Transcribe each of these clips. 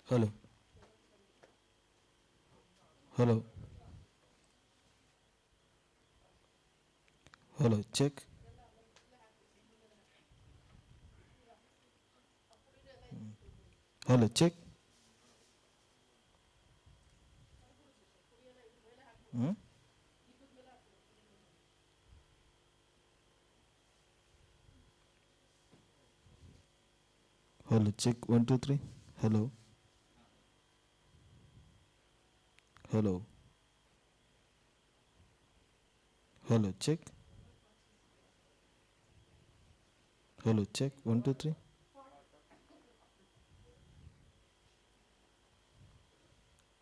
Hello. Hello. Hello. Check. Hello. Check. Hmm? Hello. Check. One, two, three. Hello. Hello. Hello. Check. Hello. Check. One, two, three.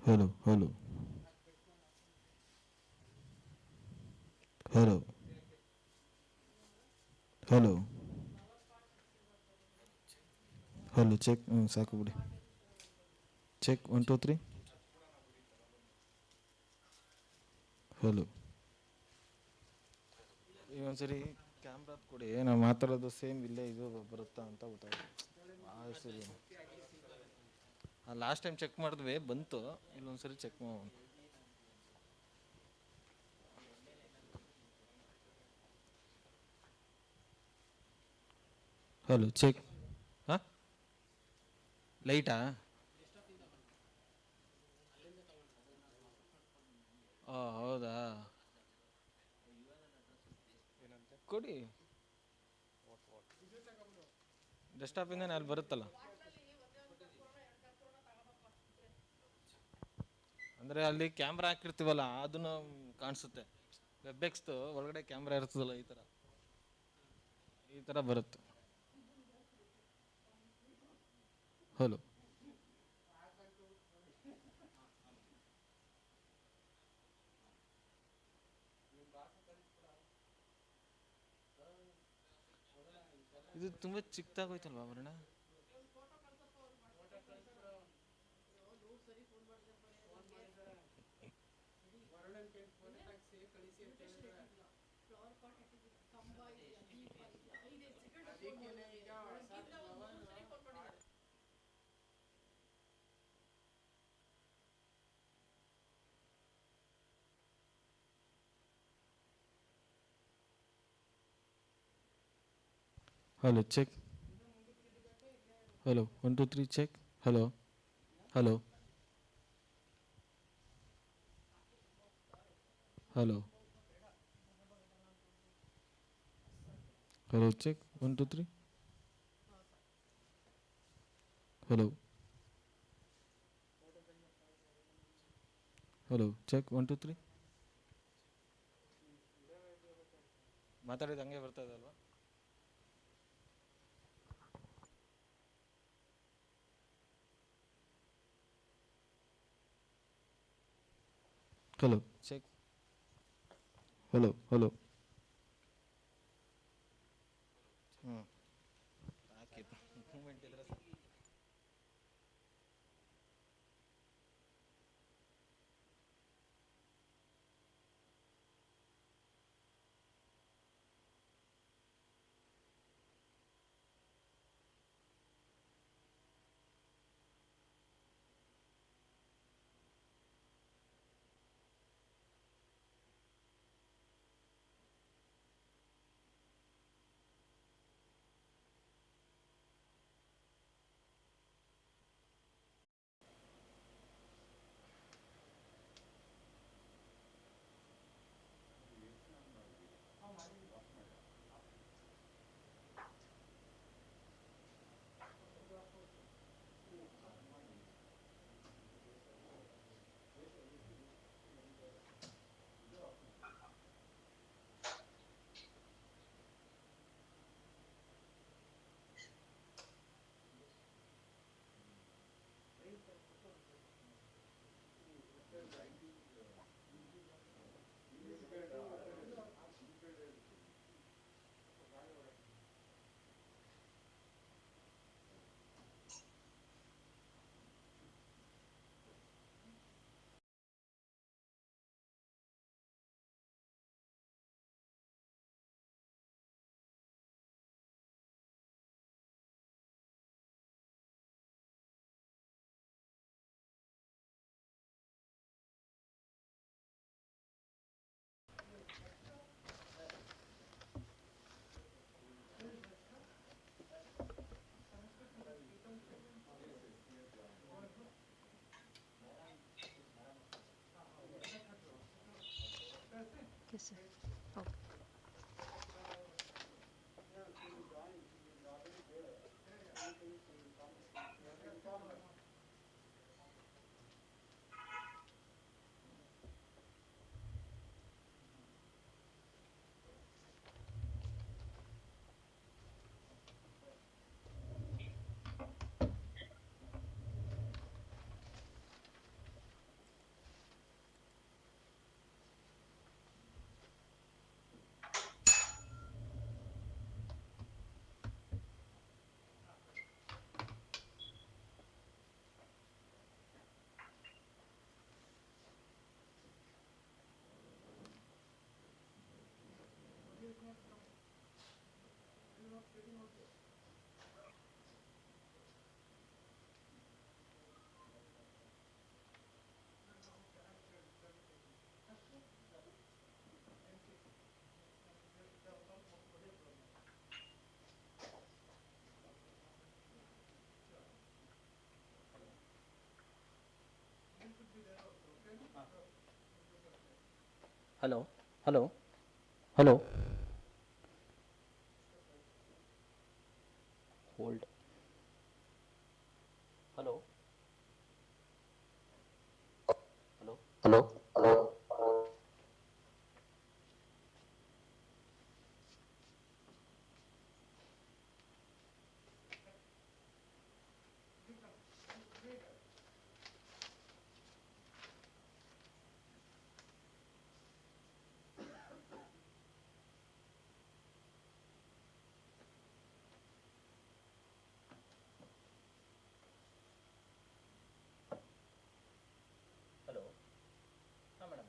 Hello. Hello. Hello. Hello. Hello. Check. ಸಾಕು ಬಿಡಿ. Check. One, two, three. Hello. ಈಗ ಒಂದ್ಸರಿ ಕ್ಯಾಮ್ರಾದ ಕೊಡಿ, ನಾವು ಮಾತಾಡೋದು same ಇಲ್ಲೇ ಇದು ಬರುತ್ತಾ ಅಂತ ಗೊತ್ತಾಗುತ್ತೆ. ಸರಿ, ಲಾಸ್ಟ್ ಟೈಮ್ ಚೆಕ್ ಮಾಡಿದ್ವಿ ಬಂತು, ಇಲ್ಲೊಂದ್ಸರಿ ಚೆಕ್ ಮಾಡೋಣ. Hello check. ಹಾಂ, ಲೈಟಾ? ಓ ಹೌದಾ, ಕೊಡಿ. ಡೆಸ್ಕ್ಟಾಪಿಂದ ಅಲ್ಲಿ ಬರುತ್ತಲ್ಲ, ಅಂದರೆ ಅಲ್ಲಿ ಕ್ಯಾಮ್ರಾ ಹಾಕಿರ್ತೀವಲ್ಲ ಅದನ್ನು ಕಾಣಿಸುತ್ತೆ. ವೆಬ್ಎಕ್ಸ್ದು ಒಳಗಡೆ ಕ್ಯಾಮ್ರಾ ಇರ್ತದಲ್ಲ, ಈ ಥರ ಬರುತ್ತೆ. ಹಲೋ. ಇದು ತುಂಬ ಚಿಕ್ಕದಾಗೋಯ್ತಲ್ವಾ Varna? Hello check. Hello, one two three check. Hello. Hello. Hello. Hello check. One two three. Hello. Hello check. One two three. ಮಾತಾಡಿದ ಹಂಗೆ ಬರ್ತಾ ಇದೆ ಅಲ್ವಾ? Hello check. ಹಲೋ. ಹಲೋ. ಹ್ಞೂ, ಹಾಕಿದ್ದು ಮೂಮೆಂಟ್ ಇದ್ರೆ Hello, hello, hello. Hold. Hello, hello. Hello. Hello. हाँ madam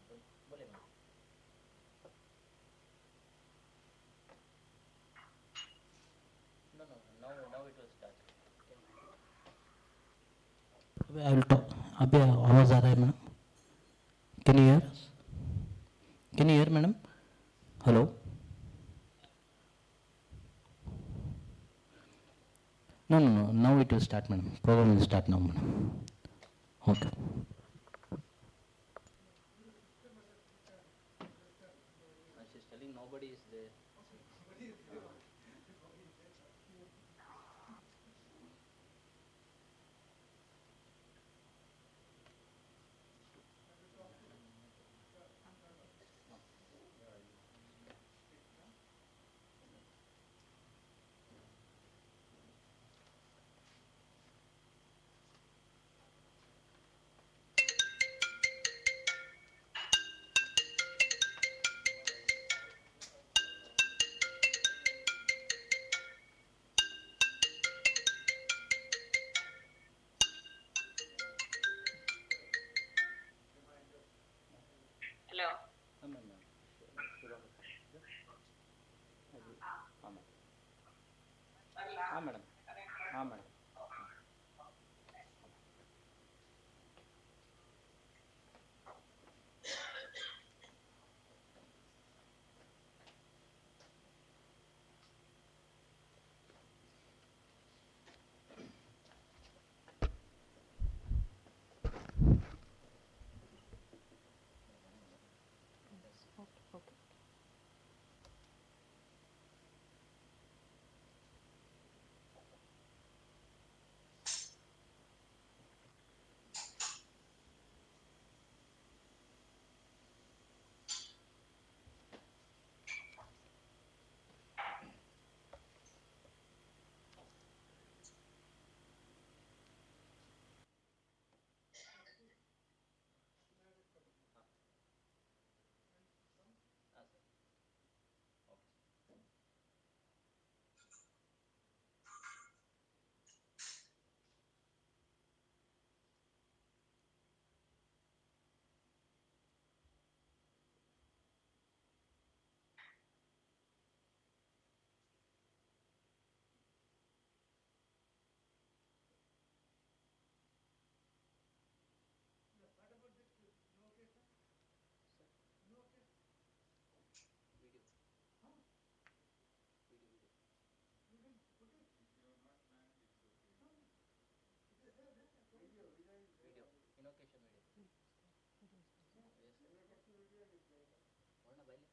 बोलिए madam. No, no, now it will start. अबे I will talk. अबे आवाज़ आ रहा है madam. Can you hear us? Can you hear madam? Hello. No, no, no. Now it will start madam. Program will start now madam. Okay. She's telling nobody is there. Hello. हाँ ma'am ma'am. शुरू हो. हाँ ma'am. हाँ madam. हाँ madam. हाँ sir. Okay. Video. Video. Video. Video. Inauguration video. Yes sir. ನೋಡೋಣ ಬೈಲಿ.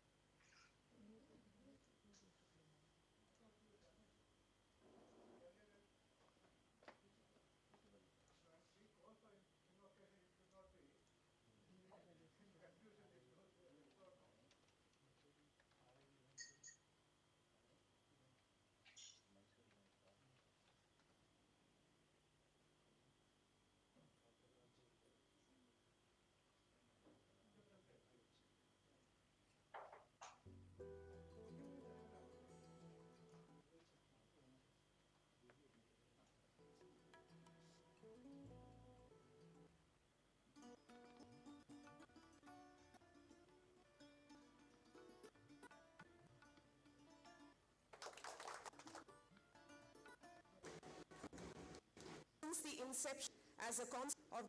Since the inception as a concept of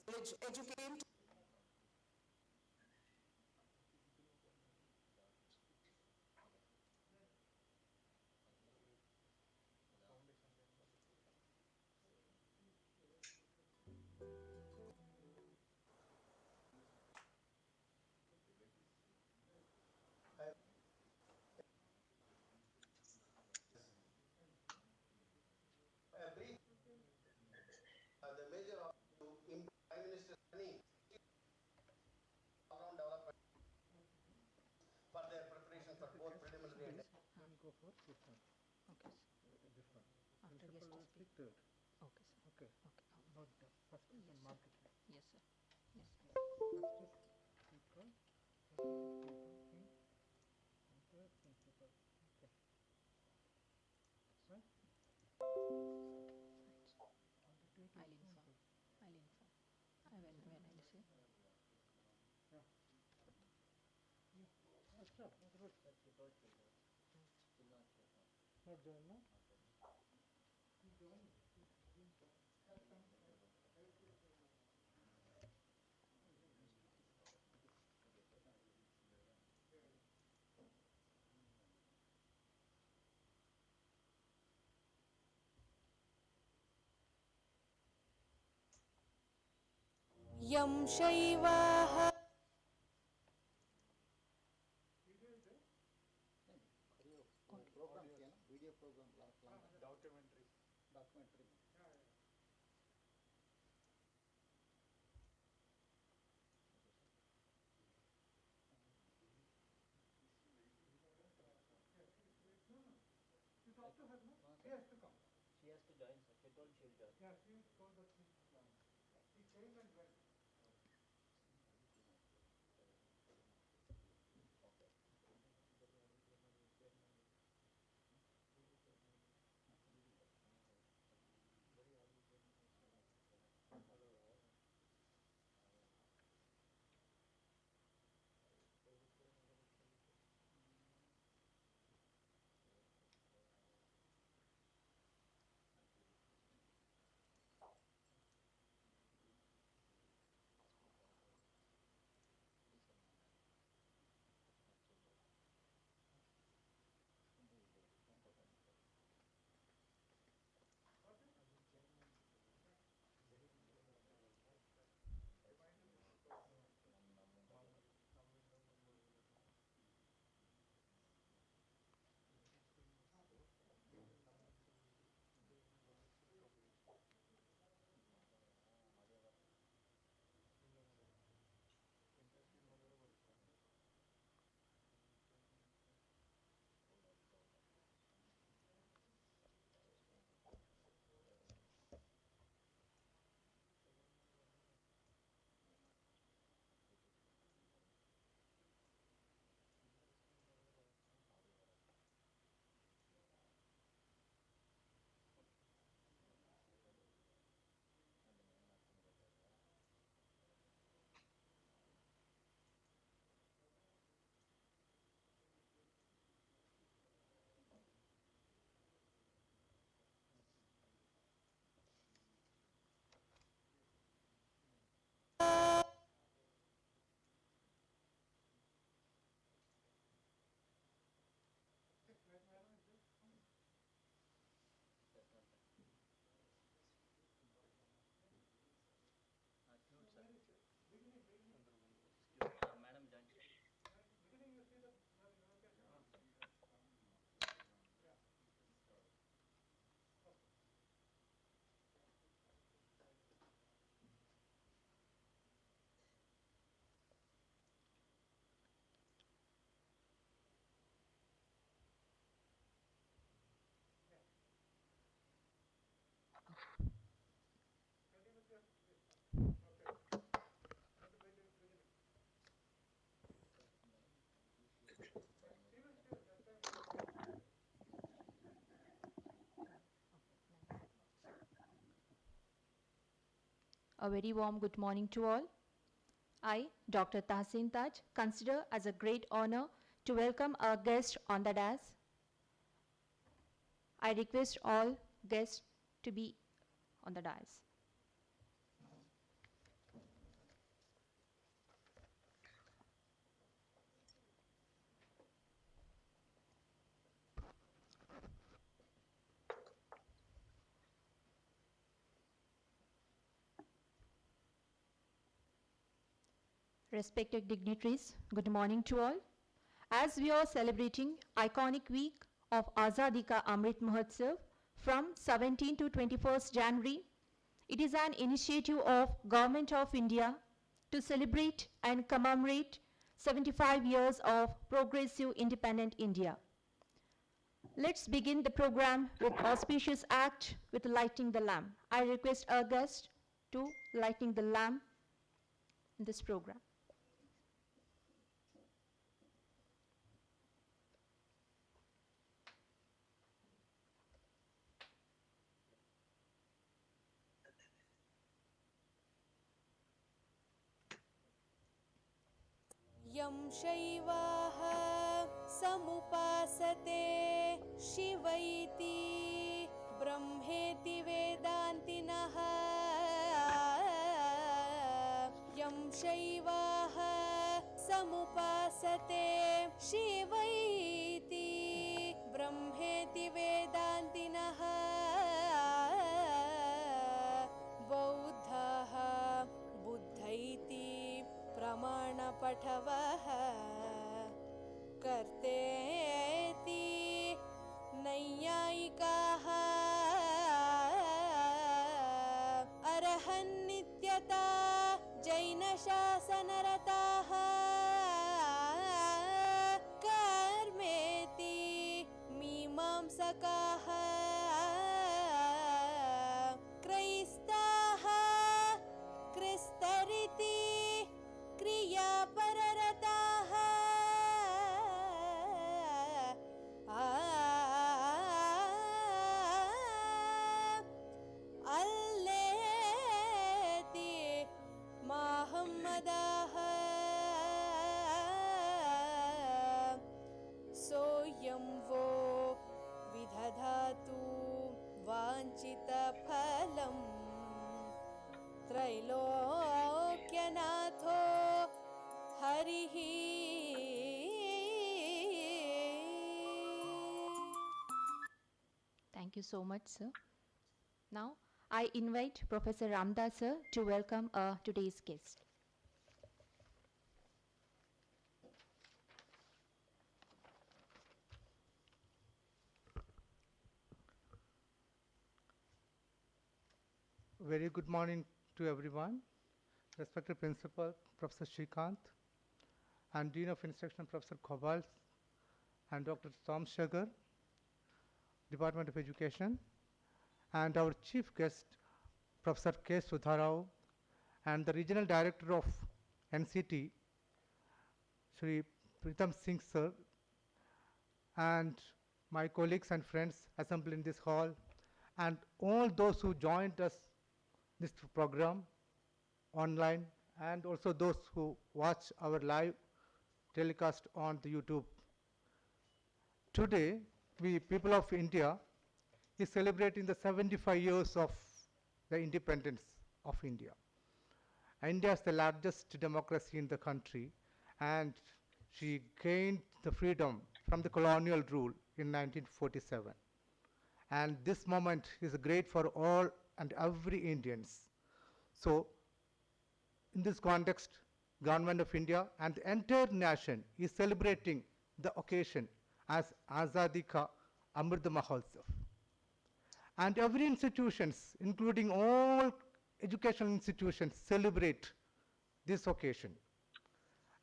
knowledge, educate all-round development for their preparation for both preliminary and Go for this one. Okay, sir. This one. After Principal guest will speak. speak third. Okay, sir. Okay. Okay. Note the first Yes, and sir. mark it. Yes, sir. Yes, sir. First is speaker, second is speaking, and third principal. Okay. Right? Right, sir. On the take I'll it inform. simple. I'll inform. When I'll say. Yeah. Yeah. That's right. That's good. Not join, no? You join. यं शैवाः program, video program, documentary. You talk to her, no? She has to come. She has to join, sir. She told she'll join. Yeah, she told that she will join. She came and went. Madam join. Beginning you see the invocation. Yeah. Ready with your this. Okay. At the beginning. She will that time. A very warm good morning to all. I, Dr. Tahsin Taj, consider as a great honor to welcome our guest on the dais. I request all guests to be on the dais. Respected dignitaries, good morning to all. As we are celebrating iconic week of Azadi Ka Amrit Mahotsav from 17 to 21st January, It is an initiative of Government of India to celebrate and commemorate 75 years of progressive independent India. Let's begin the program with auspicious act with lighting the lamp. I request our guest to lighting the lamp in this program. यं शैवाः समुपासते शिवैति ब्रह्मेति वेदान्तिनः यं शैवाः समुपासते शिवैति ब्रह्मेति वेदान्तिनः बौद्धाः बुद्धैति प्रमाणपठवः कर्तेति नैयायिकाः अर्हन्नित्यता जैनशासनरताः कर्मेति मीमांसकाः क्रैस्ताः क्रिस्तरिति क्रियापररताः अल्लेति माहम्मदाः सोऽयं वो विदधातु वाञ्छितफलम् त्रैलोक्यनाथो हरिः Thank you so much, sir. Now, I invite Professor Ramdas, sir, to welcome today's guest. Very good morning to everyone. Respected Principal, Professor Shrikant, and Dean of Instruction, Professor Kobal, and Dr. Tom Sugar, Department of Education, and our Chief Guest, Professor K. Sudharao, and the Regional Director of NCT, Shri Pritam Singh Sir, and my colleagues and friends assembled in this hall, and all those who joined us this program online, and also those who watch our live telecast on the YouTube. Today, we people of India is celebrating the 75 years of the independence of India. India is the largest democracy in the country, and she gained the freedom from the colonial rule in 1947. And this moment is great for all and every Indians. So, in this context, Government of India and the entire nation is celebrating the occasion as Azadi Ka Amrit Mahotsav. And every institutions, including all educational institutions, celebrate this occasion.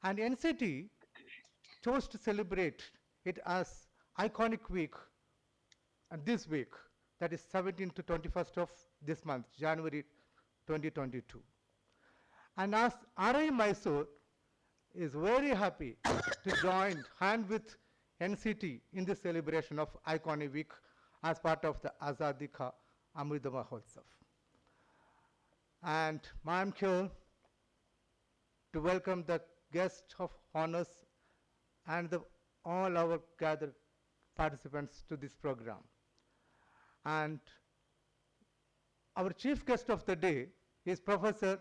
And NCT chose to celebrate it as iconic week, and this week, that is 17th to 21st of this month, January 2022. And as RI Mysore is very happy to join hand with NCT in the celebration of iconic week as part of the Azadi Ka Amrit Mahotsav. And I am here to welcome the guest of honors and all our gathered participants to this program. And our chief guest of the day is Professor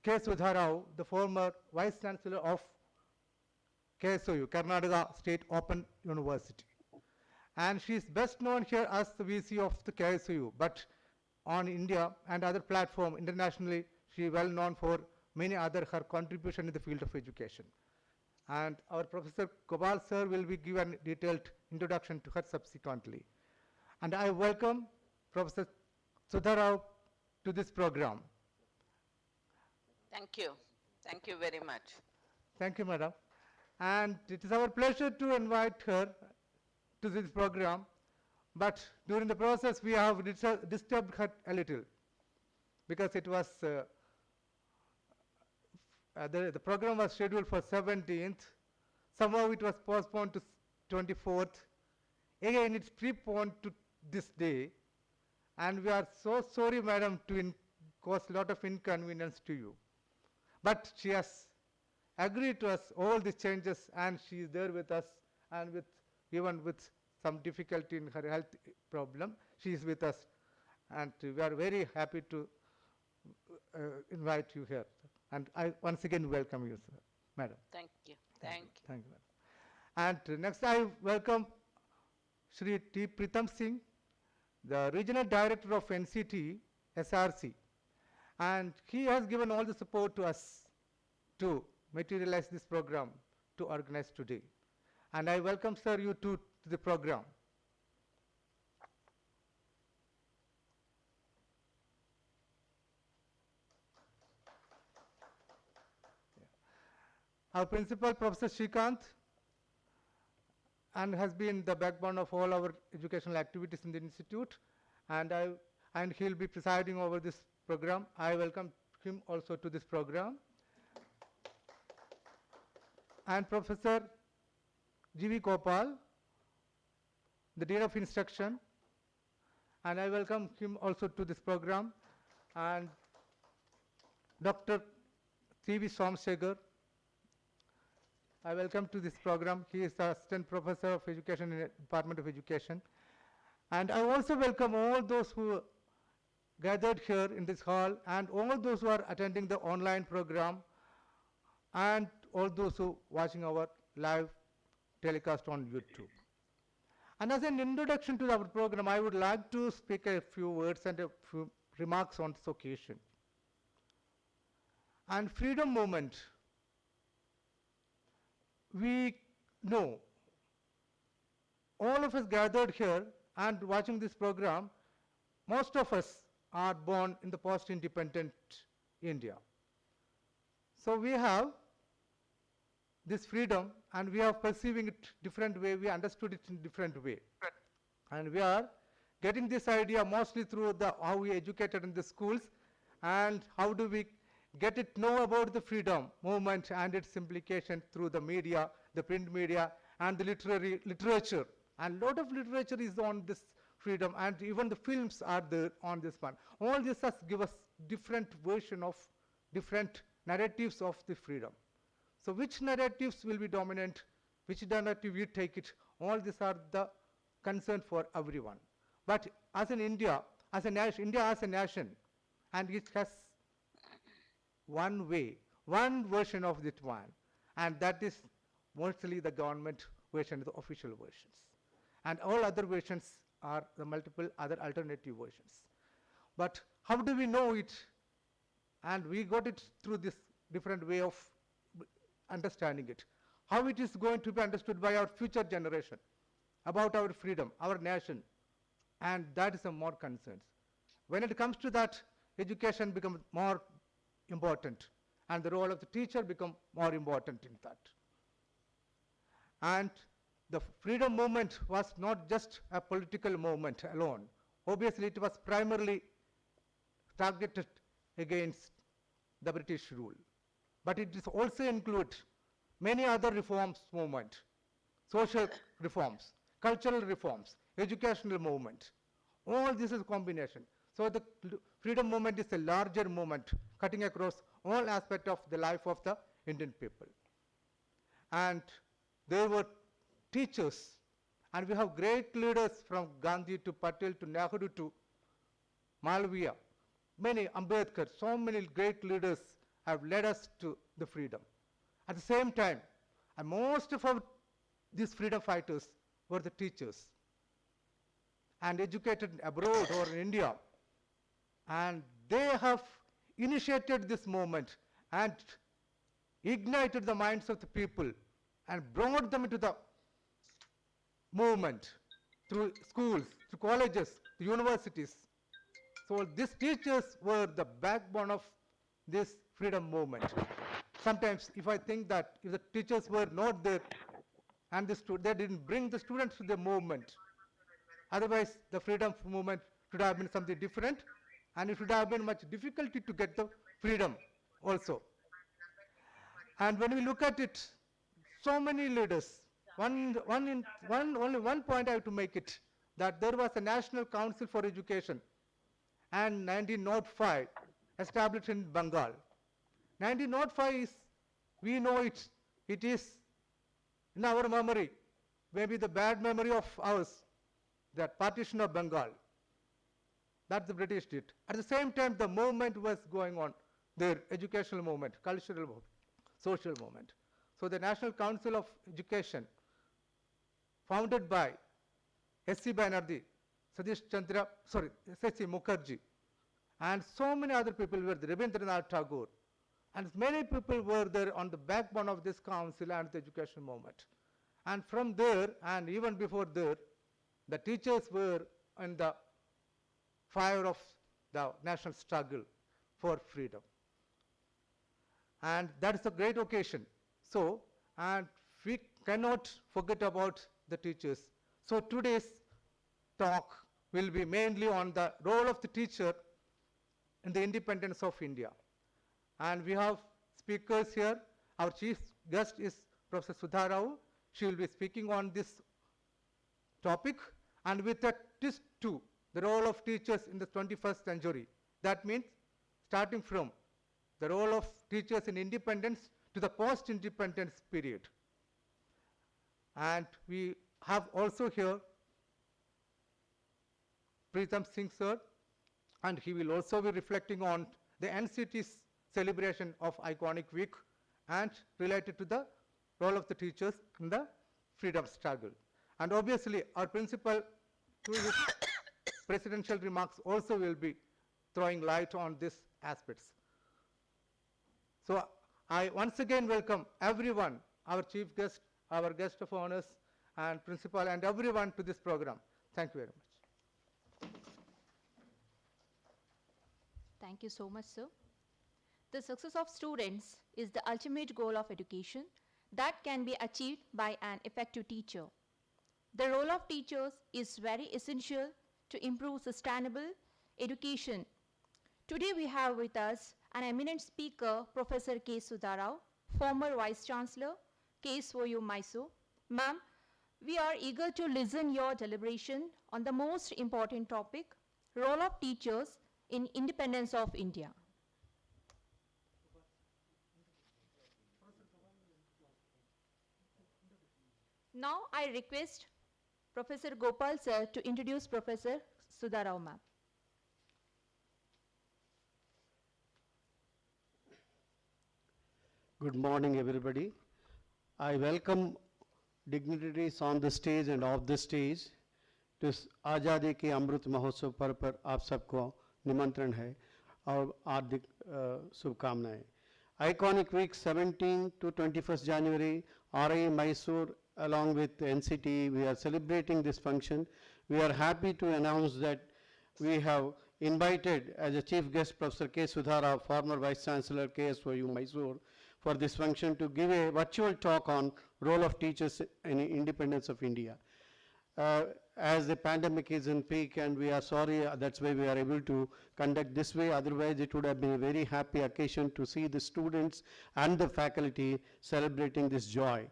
K. Sudharao, the former Vice Chancellor of KSOU, Karnataka State Open University. And she is best known here as the VC of the KSOU, but on India and other platform internationally, she is well known for many other her contribution in the field of education. And our Professor Gopal sir will be given detailed introduction to her subsequently. And I welcome Professor Sudharao to this program. Thank you. Thank you very much. Thank you, madam. And it is our pleasure to invite her to this program. But during the process, we have disturbed her a little because it was the program was scheduled for 17th. Somehow it was postponed to 24th. Again, it's preponed to this day. And we are so sorry, madam, to cause a lot of inconvenience to you. But she has agreed to us all these changes, and she is there with us, and even with some difficulty in her health problem, she is with us. And we are very happy to invite you here. And I once again welcome you, sir, madam. Thank you. Thank you. Thank you, madam. And next I welcome Shri T. Pritam Singh, the Regional Director of NCT SRC. And he has given all the support to us to materialize this program to organize today. And I welcome, sir, you to the program. Our principal, Professor Shrikant, and has been the backbone of all our educational activities in the institute, and he'll be presiding over this program. I welcome him also to this program. And Professor G.V. Gopal, the Dean of Instruction, and I welcome him also to this program. And Dr. C.V. Somsegar, I welcome to this program. He is the Assistant Professor of Education in the Department of Education. And I also welcome all those who gathered here in this hall, and all those who are attending the online program, and all those who watching our live telecast on YouTube. And as an introduction to our program, I would like to speak a few words and a few remarks on this occasion. And freedom movement, we know, all of us gathered here and watching this program, most of us are born in the post-independent India. So we have this freedom, and we are perceiving it different way, we understood it in different way. And we are getting this idea mostly through how we educated in the schools, and how do we know about the freedom movement and its implication through the media, the print media, and the literature. And a lot of literature is on this freedom, and even the films are there on this one. All this has give us different version of different narratives of the freedom. So which narratives will be dominant, which narrative we take it, all these are the concern for everyone. But as in India as a nation, and it has one way, one version of that one, and that is mostly the government version, the official versions. And all other versions are the multiple other alternative versions. But how do we know it? And we got it through this different way of understanding it. How it is going to be understood by our future generation about our freedom, our nation, and that is a more concerns. When it comes to that, education becomes more important, and the role of the teacher becomes more important in that. And the freedom movement was not just a political movement alone. Obviously, it was primarily targeted against the British rule. But it is also include many other reforms movement, social reforms, cultural reforms, educational movement. All this is a combination. So the freedom movement is a larger movement cutting across all aspects of the life of the Indian people. And there were teachers, and we have great leaders from Gandhi to Patel to Nehru to Malviya, many Ambedkar, so many great leaders have led us to the freedom. At the same time, and most of these freedom fighters were the teachers and educated abroad or in India. And they have initiated this movement and ignited the minds of the people and brought them into the movement through schools, through colleges, universities. So these teachers were the backbone of this freedom movement. Sometimes if I think that if the teachers were not there and they didn't bring the students to the movement, otherwise the freedom movement should have been something different, and it should have been much difficulty to get the freedom also. And when we look at it, so many leaders, only one point I have to make it, that there was a National Council for Education and 1905 established in Bengal. 1905 is, we know it is in our memory, maybe the bad memory of ours, that partition of Bengal. That the British did. At the same time, the movement was going on, their educational movement, cultural movement, social movement. So the National Council of Education, founded by S.C. Banerjee, S.C. Mukherjee, and so many other people were there, Rabindranath Tagore, and many people were there on the backbone of this council and the education movement. And from there, and even before there, the teachers were in the fire of the national struggle for freedom. And that is a great occasion. So, and we cannot forget about the teachers. So today's talk will be mainly on the role of the teacher in the independence of India. And we have speakers here. Our chief guest is Professor Sudha Rao. She will be speaking on this topic, and with a twist to the role of teachers in the 21st century. That means starting from the role of teachers in independence to the post-independence period. And we have also here Pritam Singh sir, and he will also be reflecting on the NCT's celebration of Iconic Week and related to the role of the teachers in the freedom struggle. And obviously our principal, through his presidential remarks, also will be throwing light on these aspects. So I once again welcome everyone, our chief guest, our guest of honors, and principal, and everyone to this program. Thank you very much. Thank you so much, sir. The success of students is the ultimate goal of education that can be achieved by an effective teacher. The role of teachers is very essential to improve sustainable education. Today we have with us an eminent speaker, Professor K. Sudha Rao, former Vice Chancellor, KSOU Mysore. Ma'am, we are eager to listen your deliberation on the most important topic, role of teachers in independence of India. Now I request Professor Gopal sir to introduce Professor Sudha Rao ma'am. Good morning, everybody. I welcome dignitaries on the stage and off the stage to आज़ादी के अमृत महोत्सव पर्व पर आप सबको निमंत्रण है और हार्दिक शुभकामनाएं. Iconic Week 17 to 21st January, RIA Mysore along with NCT, we are celebrating this function. We are happy to announce that we have invited as a chief guest Professor K. Sudha Rao, former Vice Chancellor KSOU Mysore, for this function to give a virtual talk on role of teachers in independence of India. As the pandemic is in peak, and we are sorry, that's why we are able to conduct this way. Otherwise, it would have been a very happy occasion to see the students and the faculty celebrating this joy.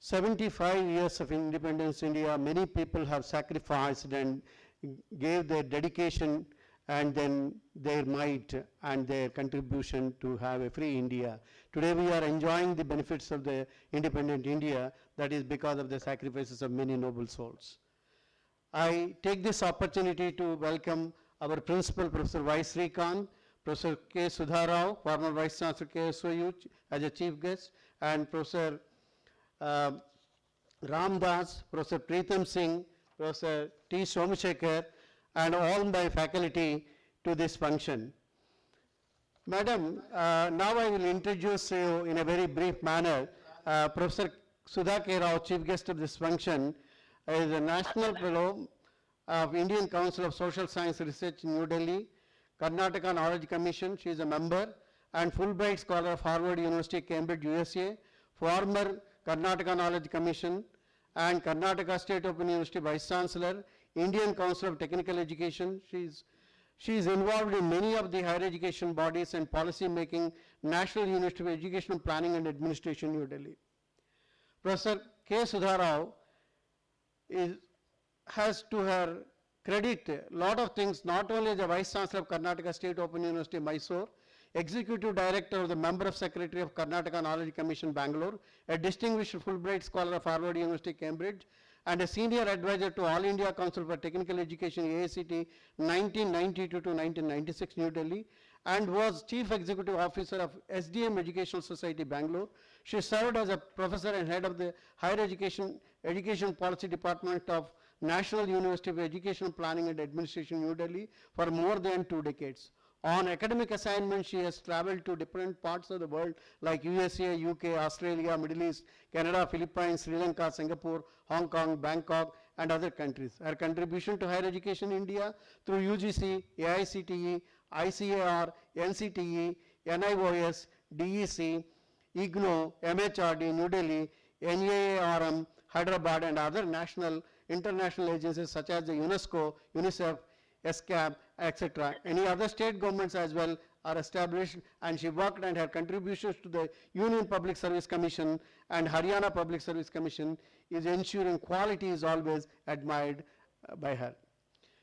75 years of independence India, many people have sacrificed and gave their dedication and then their might and their contribution to have a free India. Today we are enjoying the benefits of the independent India, that is because of the sacrifices of many noble souls. I take this opportunity to welcome our principal, Professor Y. Srikanth, Professor K. Sudha Rao, former Vice Chancellor KSOU as a chief guest, and Professor Ram Das, Professor Pritam Singh, Professor T. Somashekar, and all my faculty to this function. Madam, now I will introduce you in a very brief manner. Professor Sudha K. Rao, chief guest of this function, is a national fellow of Indian Council of Social Science Research, New Delhi, Karnataka Knowledge Commission, she is a member, and Fulbright Scholar of Harvard University, Cambridge, USA, former Karnataka Knowledge Commission, and Karnataka State Open University Vice Chancellor, Indian Council of Technical Education. She is involved in many of the higher education bodies and policy making, National University of Educational Planning and Administration, New Delhi. Professor K. Sudharao has to her credit a lot of things, not only as the Vice Chancellor of Karnataka State Open University, Mysore, Executive Director of the Member of Secretary of Karnataka Knowledge Commission, Bangalore, a distinguished Fulbright Scholar of Harvard University, Cambridge, and a Senior Advisor to All India Council for Technical Education, AICT, 1992 to 1996, New Delhi, and was Chief Executive Officer of SDM Educational Society, Bangalore. She served as a professor and head of the Higher Education Policy Department of National University of Educational Planning and Administration, New Delhi, for more than 2 decades. On academic assignments, she has traveled to different parts of the world like USA, UK, Australia, Middle East, Canada, Philippines, Sri Lanka, Singapore, Hong Kong, Bangkok, and other countries. Her contribution to higher education in India through UGC, AICTE, ICAR, NCTE, NIOS, DEC, IGNO, MHRD, New Delhi, NAARM, Hyderabad, and other national, international agencies such as the UNESCO, UNICEF, SCAP, etc. Any other state governments as well are established, and she worked, and her contributions to the Union Public Service Commission and Haryana Public Service Commission is ensuring quality is always admired by her.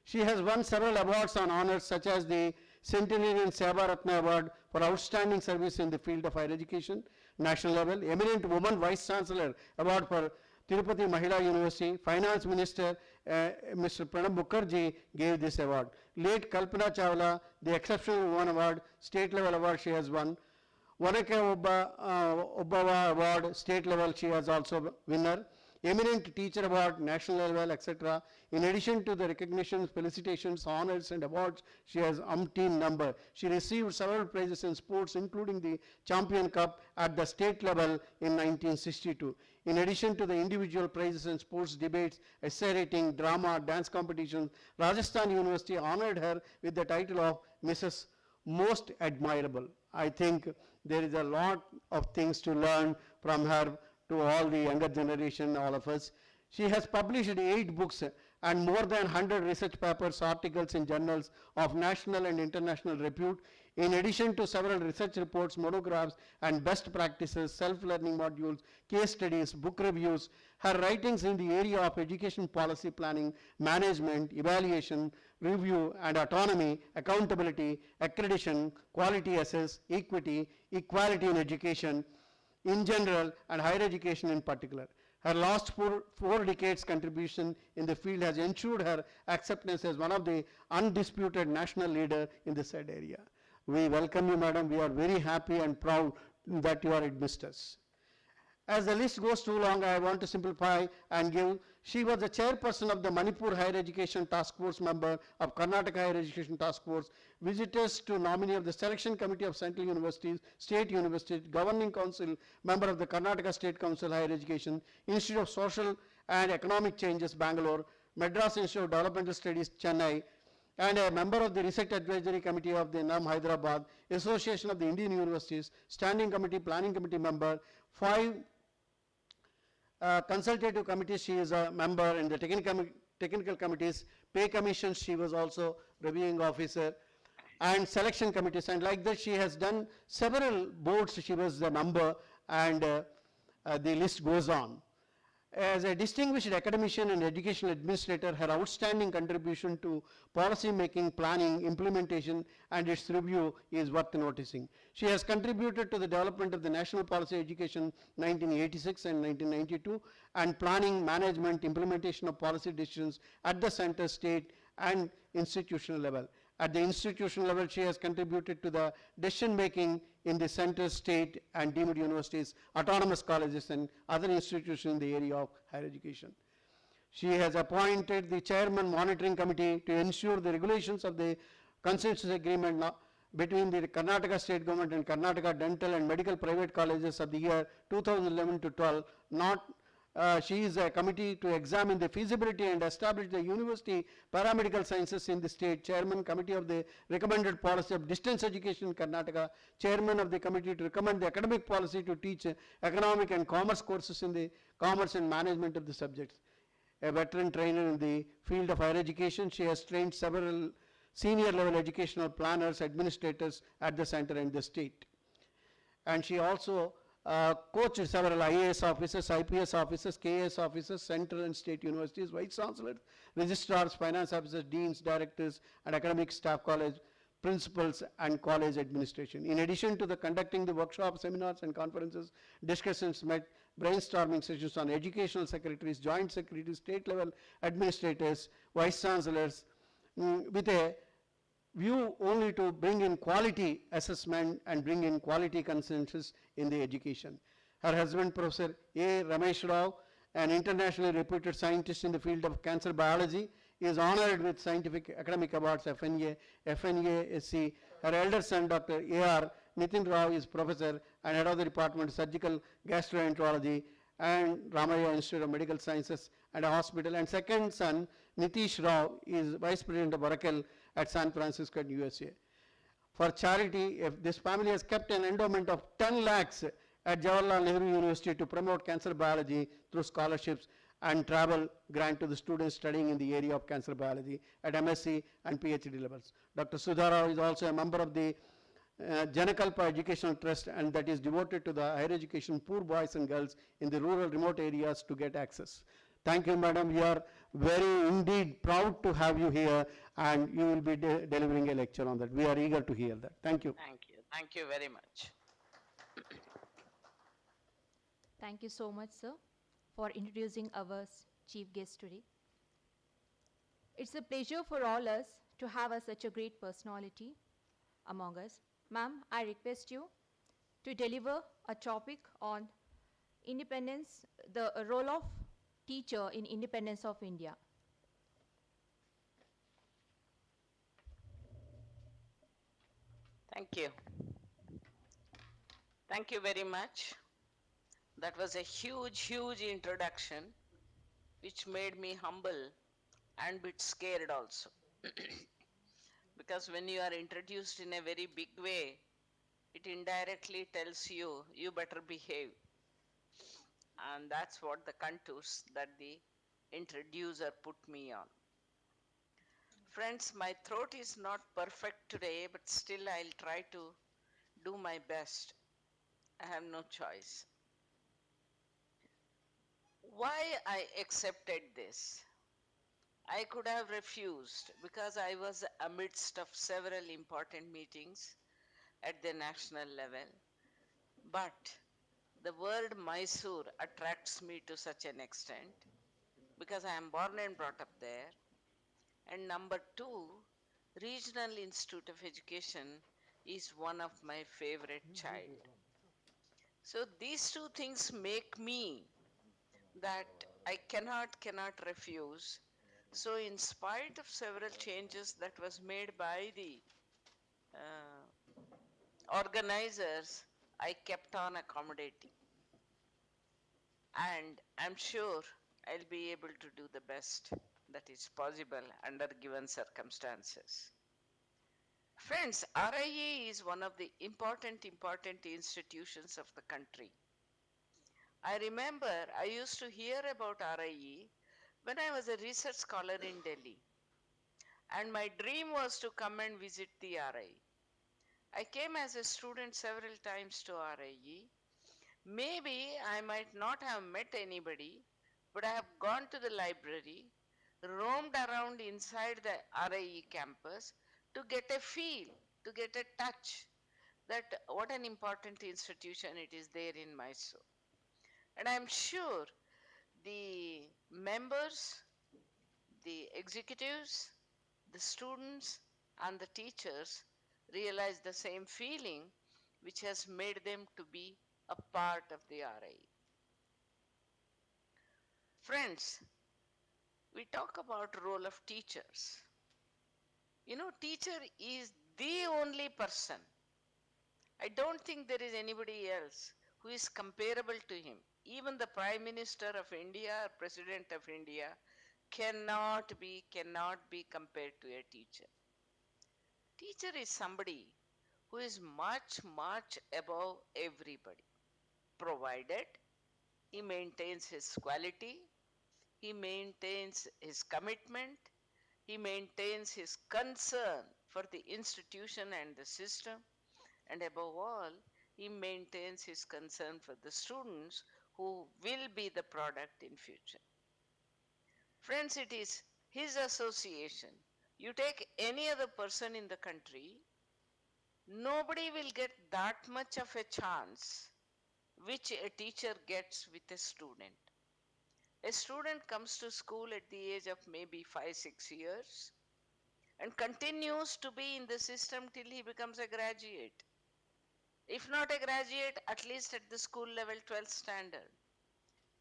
She has won several awards and honors such as the Centenarian Seva Ratna Award for outstanding service in the field of higher education, national level, Eminent Woman Vice Chancellor Award for Tirupati Mahila University, Finance Minister Mr. Pranab Mukherjee gave this award. Late Kalpana Chawla, the Exceptional Woman Award, state level award she has won. Vanake Obawa Award, state level she has also winner. Eminent Teacher Award, national level, etc. In addition to the recognitions, felicitations, honors, and awards, she has umpteen number. She received several prizes in sports, including the Champion Cup at the state level in 1962. In addition to the individual prizes in sports debates, essay writing, drama, dance competitions, Rajasthan University honored her with the title of Mrs. Most Admirable. I think there is a lot of things to learn from her to all the younger generation, all of us. She has published 8 books and more than 100 research papers, articles in journals of national and international repute, in addition to several research reports, monographs, and best practices, self-learning modules, case studies, book reviews. Her writings in the area of education policy planning, management, evaluation, review, and autonomy, accountability, accreditation, quality assess, equity, equality in education, in general, and higher education in particular. Her last four decades contribution in the field has ensured her acceptance as one of the undisputed national leader in the said area. We welcome you, madam. We are very happy and proud that you are amidst us. As the list goes too long, I want to simplify and give. She was the chairperson of the Manipur Higher Education Task Force, member of Karnataka Higher Education Task Force, visitors to nominee of the Selection Committee of Central Universities, State Universities, Governing Council, member of the Karnataka State Council Higher Education, Institute of Social and Economic Changes, Bangalore, Madras Institute of Developmental Studies, Chennai, and a member of the Research Advisory Committee of the NAM, Hyderabad, Association of the Indian Universities, Standing Committee, Planning Committee member, 5 consultative committees she is a member, in the technical committees, pay commissions she was also reviewing officer, and selection committees, and like that she has done several boards she was the member, and the list goes on. As a distinguished academician and educational administrator, her outstanding contribution to policy making, planning, implementation, and its review is worth noticing. She has contributed to the development of the National Policy Education 1986 and 1992, and planning, management, implementation of policy decisions at the center, state, and institutional level. At the institutional level, she has contributed to the decision making in the center, state, and deemed universities, autonomous colleges, and other institutions in the area of higher education. She has appointed the chairman monitoring committee to ensure the regulations of the consensus agreement between the Karnataka state government and Karnataka dental and medical private colleges of the year 2011 to 12 not She is a committee to examine the feasibility and establish the university paramedical sciences in the state, chairman committee of the recommended policy of distance education in Karnataka, chairman of the committee to recommend the academic policy to teach economic and commerce courses in the commerce and management of the subjects. A veteran trainer in the field of higher education, she has trained several senior level educational planners, administrators at the center and the state. And she also coached several IAS officers, IPS officers, KS officers, central and state universities, vice chancellors, registrars, finance officers, deans, directors, and academic staff, college principals, and college administration. In addition to the conducting the workshops, seminars, and conferences, discussions met, brainstorming sessions on educational secretaries, joint secretaries, state level administrators, vice chancellors, with a view only to bring in quality assessment and bring in quality consensus in the education. Her husband, Professor A. Ramesh Rao, an internationally reputed scientist in the field of cancer biology, is honored with scientific academic awards, FNA, FNASC. Her elder son, Dr. A.R. Nitin Rao, is professor and head of the Department of Surgical Gastroenterology and Ramaya Institute of Medical Sciences and a hospital. And second son, Nitish Rao, is vice president of Oracle at San Francisco, USA. For charity, if this family has kept an endowment of 10 lakhs at Jawaharlal Nehru University to promote cancer biology through scholarships and travel grant to the students studying in the area of cancer biology at MSc and PhD levels. Dr. Sudha Rao is also a member of the Janakalpa Educational Trust, and that is devoted to the higher education poor boys and girls in the rural remote areas to get access. Thank you, madam. We are very indeed proud to have you here, and you will be delivering a lecture on that. We are eager to hear that. Thank you. Thank you. Thank you very much. Thank you so much, sir, for introducing our chief guest today. It's a pleasure for all us to have such a great personality among us. Ma'am, I request you to deliver a topic on independence, the role of teacher in independence of India. Thank you. Thank you very much. That was a huge, huge introduction, which made me humble and bit scared also. Because when you are introduced in a very big way, it indirectly tells you, you better behave. And that's what the contours that the introducer put me on. Friends, my throat is not perfect today, but still I'll try to do my best. I have no choice. Why I accepted this? I could have refused because I was amidst of several important meetings at the national level. But the word Mysore attracts me to such an extent because I am born and brought up there. And number two, Regional Institute of Education is one of my favorite child. So these two things make me that I cannot refuse. So in spite of several changes that was made by the organizers, I kept on accommodating. And I'm sure I'll be able to do the best that is possible under given circumstances. Friends, RIE is one of the important institutions of the country. I remember I used to hear about RIE when I was a research scholar in Delhi. And my dream was to come and visit the RIE. I came as a student several times to RIE. Maybe I might not have met anybody, but I have gone to the library, roamed around inside the RIE campus to get a feel, to get a touch that what an important institution it is there in Mysore. And I'm sure the members, the executives, the students, and the teachers realize the same feeling which has made them to be a part of the RIE. Friends, we talk about role of teachers. You know, teacher is the only person. I don't think there is anybody else who is comparable to him. even the Prime Minister of India or President of India cannot be compared to a teacher. Teacher is somebody who is much, much above everybody, provided he maintains his quality, he maintains his commitment, he maintains his concern for the institution and the system, and above all, he maintains his concern for the students who will be the product in future. Friends, it is his association. You take any other person in the country, nobody will get that much of a chance which a teacher gets with a student. A student comes to school at the age of maybe 5-6 years and continues to be in the system till he becomes a graduate. If not a graduate, at least at the school level 12th standard.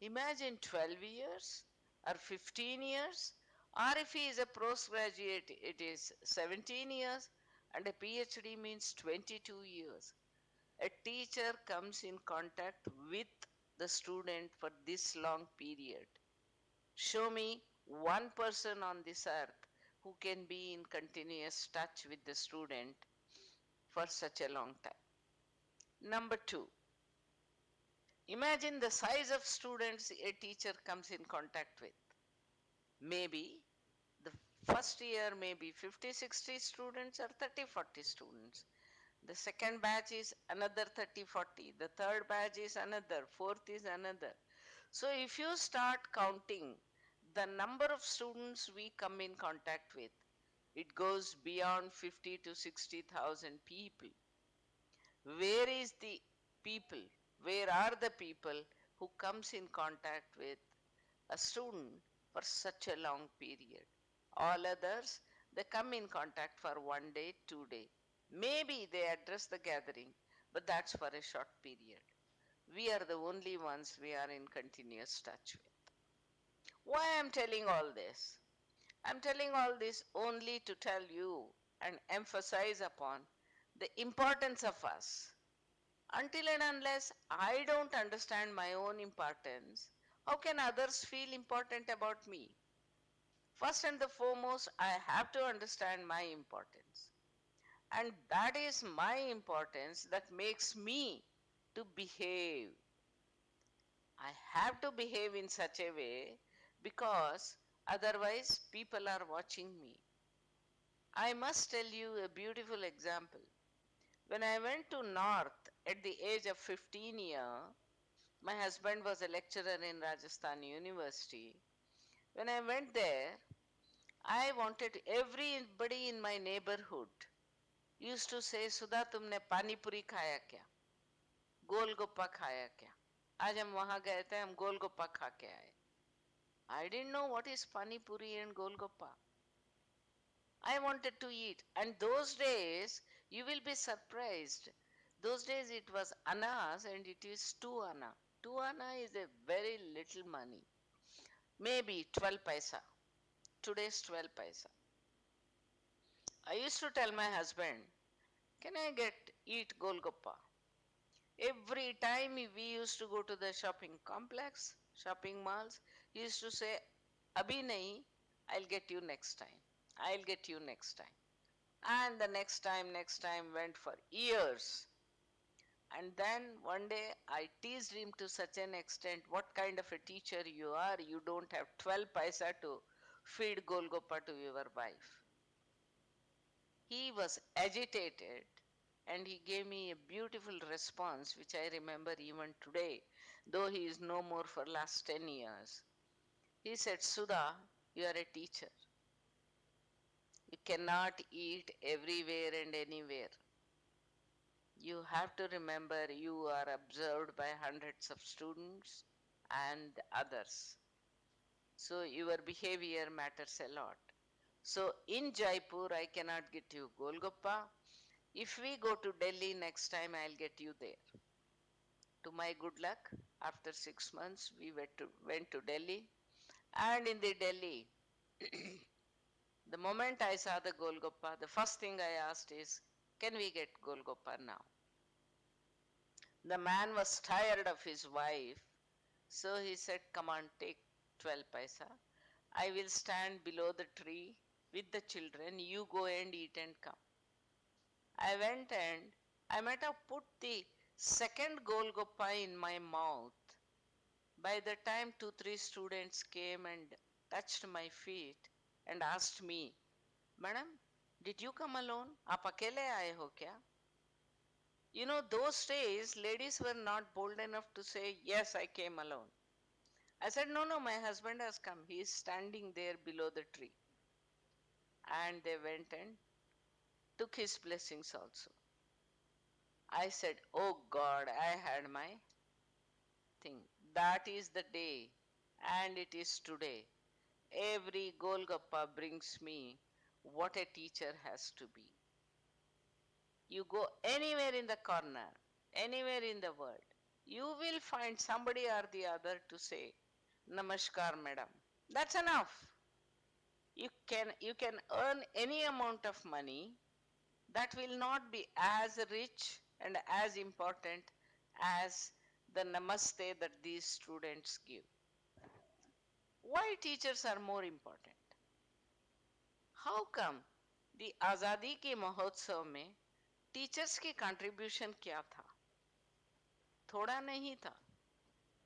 Imagine 12 years or 15 years, or if he is a postgraduate, it is 17 years, and a PhD means 22 years. A teacher comes in contact with the student for this long period. Show me one person on this earth who can be in continuous touch with the student for such a long time. Number 2, imagine the size of students a teacher comes in contact with. Maybe the first year may be 50-60 students or 30-40 students. The second batch is another 30-40. The third batch is another. Fourth is another. So if you start counting the number of students we come in contact with, it goes beyond 50 to 60,000 people. Where is the people? Where are the people who comes in contact with a student for such a long period? All others, they come in contact for 1 day, 2 days. Maybe they address the gathering, but that's for a short period. We are the only ones we are in continuous touch with. Why I'm telling all this? I'm telling all this only to tell you and emphasize upon the importance of us. Until and unless I don't understand my own importance, how can others feel important about me? First and the foremost, I have to understand my importance. And that is my importance that makes me to behave. I have to behave in such a way because otherwise people are watching me. I must tell you a beautiful example. When I went to North at the age of 15 years, my husband was a lecturer in Rajasthan University. When I went there, I wanted everybody in my neighborhood used to say, Sudha, तुमने पानी पूरी खाया क्या? गोलगप्पा खाया क्या? आज हम वहां गए थे, हम गोलगप्पा खा के आए. I didn't know what is pani puri and golgappa. I wanted to eat. And those days, you will be surprised. Those days it was annas and it is 2 anna. 2 anna is a very little money. Maybe 12 paisa. Today's 12 paisa. I used to tell my husband, can I eat golgappa? Every time we used to go to the shopping complex, shopping malls, he used to say, Abhi nahi, I'll get you next time. I'll get you next time. And the next time went for years. And then one day I teased him to such an extent, what kind of a teacher you are, you don't have 12 paisa to feed golgappa to your wife. He was agitated and he gave me a beautiful response which I remember even today, though he is no more for last 10 years. He said, Sudha, you are a teacher. You cannot eat everywhere and anywhere. You have to remember you are observed by hundreds of students and others. So your behavior matters a lot. So in Jaipur, I cannot get you golgappa. If we go to Delhi next time, I'll get you there. To my good luck, after 6 months, we went to Delhi. And in the Delhi, the moment I saw the golgappa, the first thing I asked is, can we get golgappa now? The man was tired of his wife So he said, come on, take 12 paisa. I will stand below the tree with the children. You go and eat and come. I went and I might have put the second Golgappa in my mouth. By the time 2-3 students came and touched my feet and asked me, Madam, did you come alone? Aap akele aaye ho kya? You know, those days, ladies were not bold enough to say, yes, I came alone. I said, no, no, my husband has come. He is standing there below the tree. And they went and took his blessings also. I said, oh God, I had my thing. That is the day, and it is today. Every Golgappa brings me what a teacher has to be. You go anywhere in the corner, anywhere in the world, you will find somebody or the other to say, Namaskar, madam. That's enough. You can earn any amount of money that will not be as rich and as important as the namaste that these students give. Why teachers are more important? How come the Azadi के महोत्सव में teachers की contribution क्या था? थोड़ा नहीं था.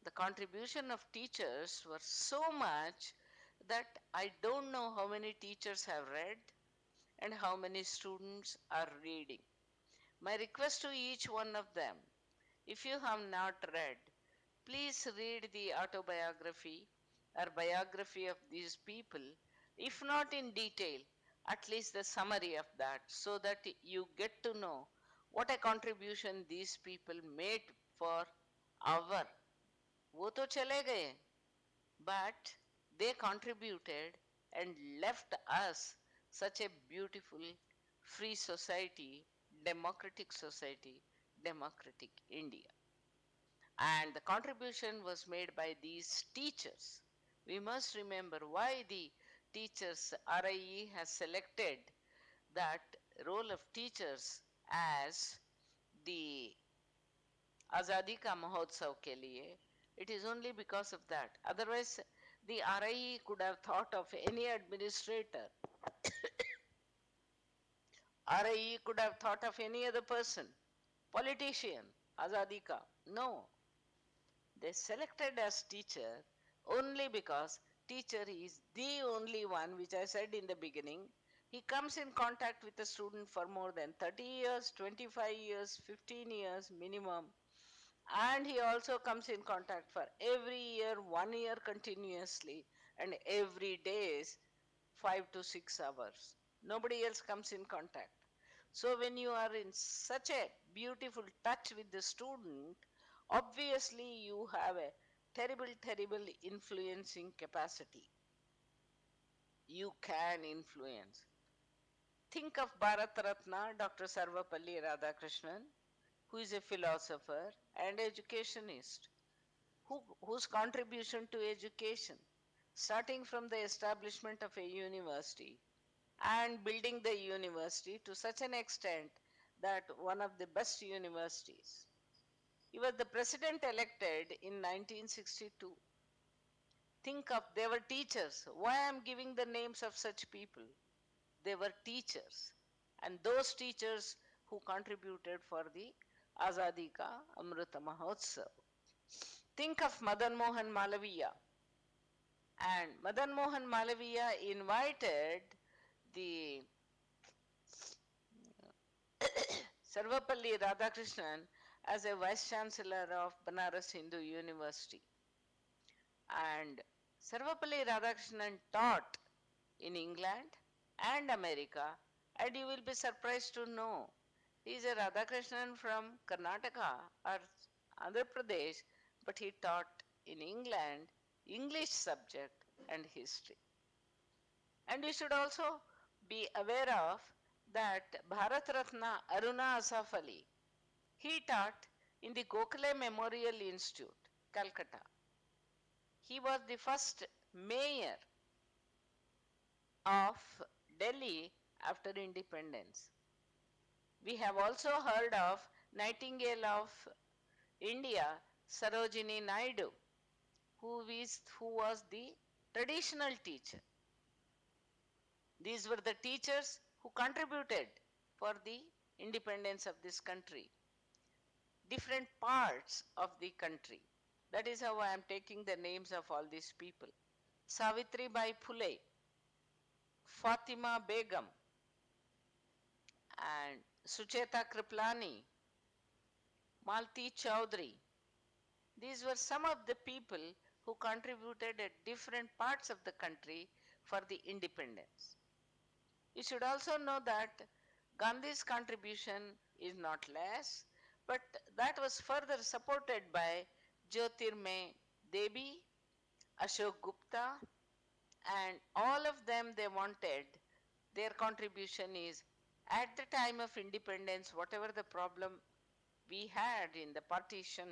The contribution of teachers were so much that I don't know how many teachers have read and how many students are reading. My request to each one of them, if you have not read, please read the autobiography or biography of these people, if not in detail, at least the summary of that, so that you get to know what a contribution these people made for our. वो तो चले गए, but they contributed and left us such a beautiful, free society, democratic India. And the contribution was made by these teachers. We must remember why the teachers, RIE has selected that role of teachers as the Azadi ka Mahotsav ke liye. It is only because of that. Otherwise, the RIE could have thought of any administrator. RIE could have thought of any other person, politician, Azadi ka. No. They selected as teacher only because teacher is the only one, which I said in the beginning. He comes in contact with a student for more than 30 years, 25 years, 15 years minimum. And he also comes in contact for every year, 1 year continuously, and every day is 5 to 6 hours. Nobody else comes in contact. So when you are in such a beautiful touch with the student, obviously you have a terrible influencing capacity. You can influence. Think of Bharat Ratna, Dr. Sarvapalli Radhakrishnan, who is a philosopher and educationist, whose contribution to education, starting from the establishment of a university and building the university to such an extent that one of the best universities. He was the president elected in 1962. Think of, they were teachers. Why I am giving the names of such people? They were teachers. And those teachers who contributed for the Azadi ka Amrit Mahotsav. Think of Madan Mohan Malaviya. And Madan Mohan Malaviya invited the Sarvapalli Radhakrishnan as a vice chancellor of Banaras Hindu University. And Sarvapalli Radhakrishnan taught in England and America, and you will be surprised to know he is a Radhakrishnan from Karnataka or Andhra Pradesh, but he taught in England English subject and history. And you should also be aware of that Bharat Ratna Aruna Asaf Ali, he taught in the Gokhale Memorial Institute, Calcutta. He was the first mayor of Delhi after independence. We have also heard of Nightingale of India, Sarojini Naidu. who was the traditional teacher. These were the teachers who contributed for the independence of this country, different parts of the country. That is how I am taking the names of all these people. Savitri Bai Phule, Fatima Begum, and Sucheta Kriplani, Malti Chowdhury. These were some of the people who contributed at different parts of the country for the independence. You should also know that Gandhi's contribution is not less, but that was further supported by Jyotirmay Devi, Ashok Gupta, and all of them they wanted their contribution is at the time of independence, whatever the problem we had in the partition,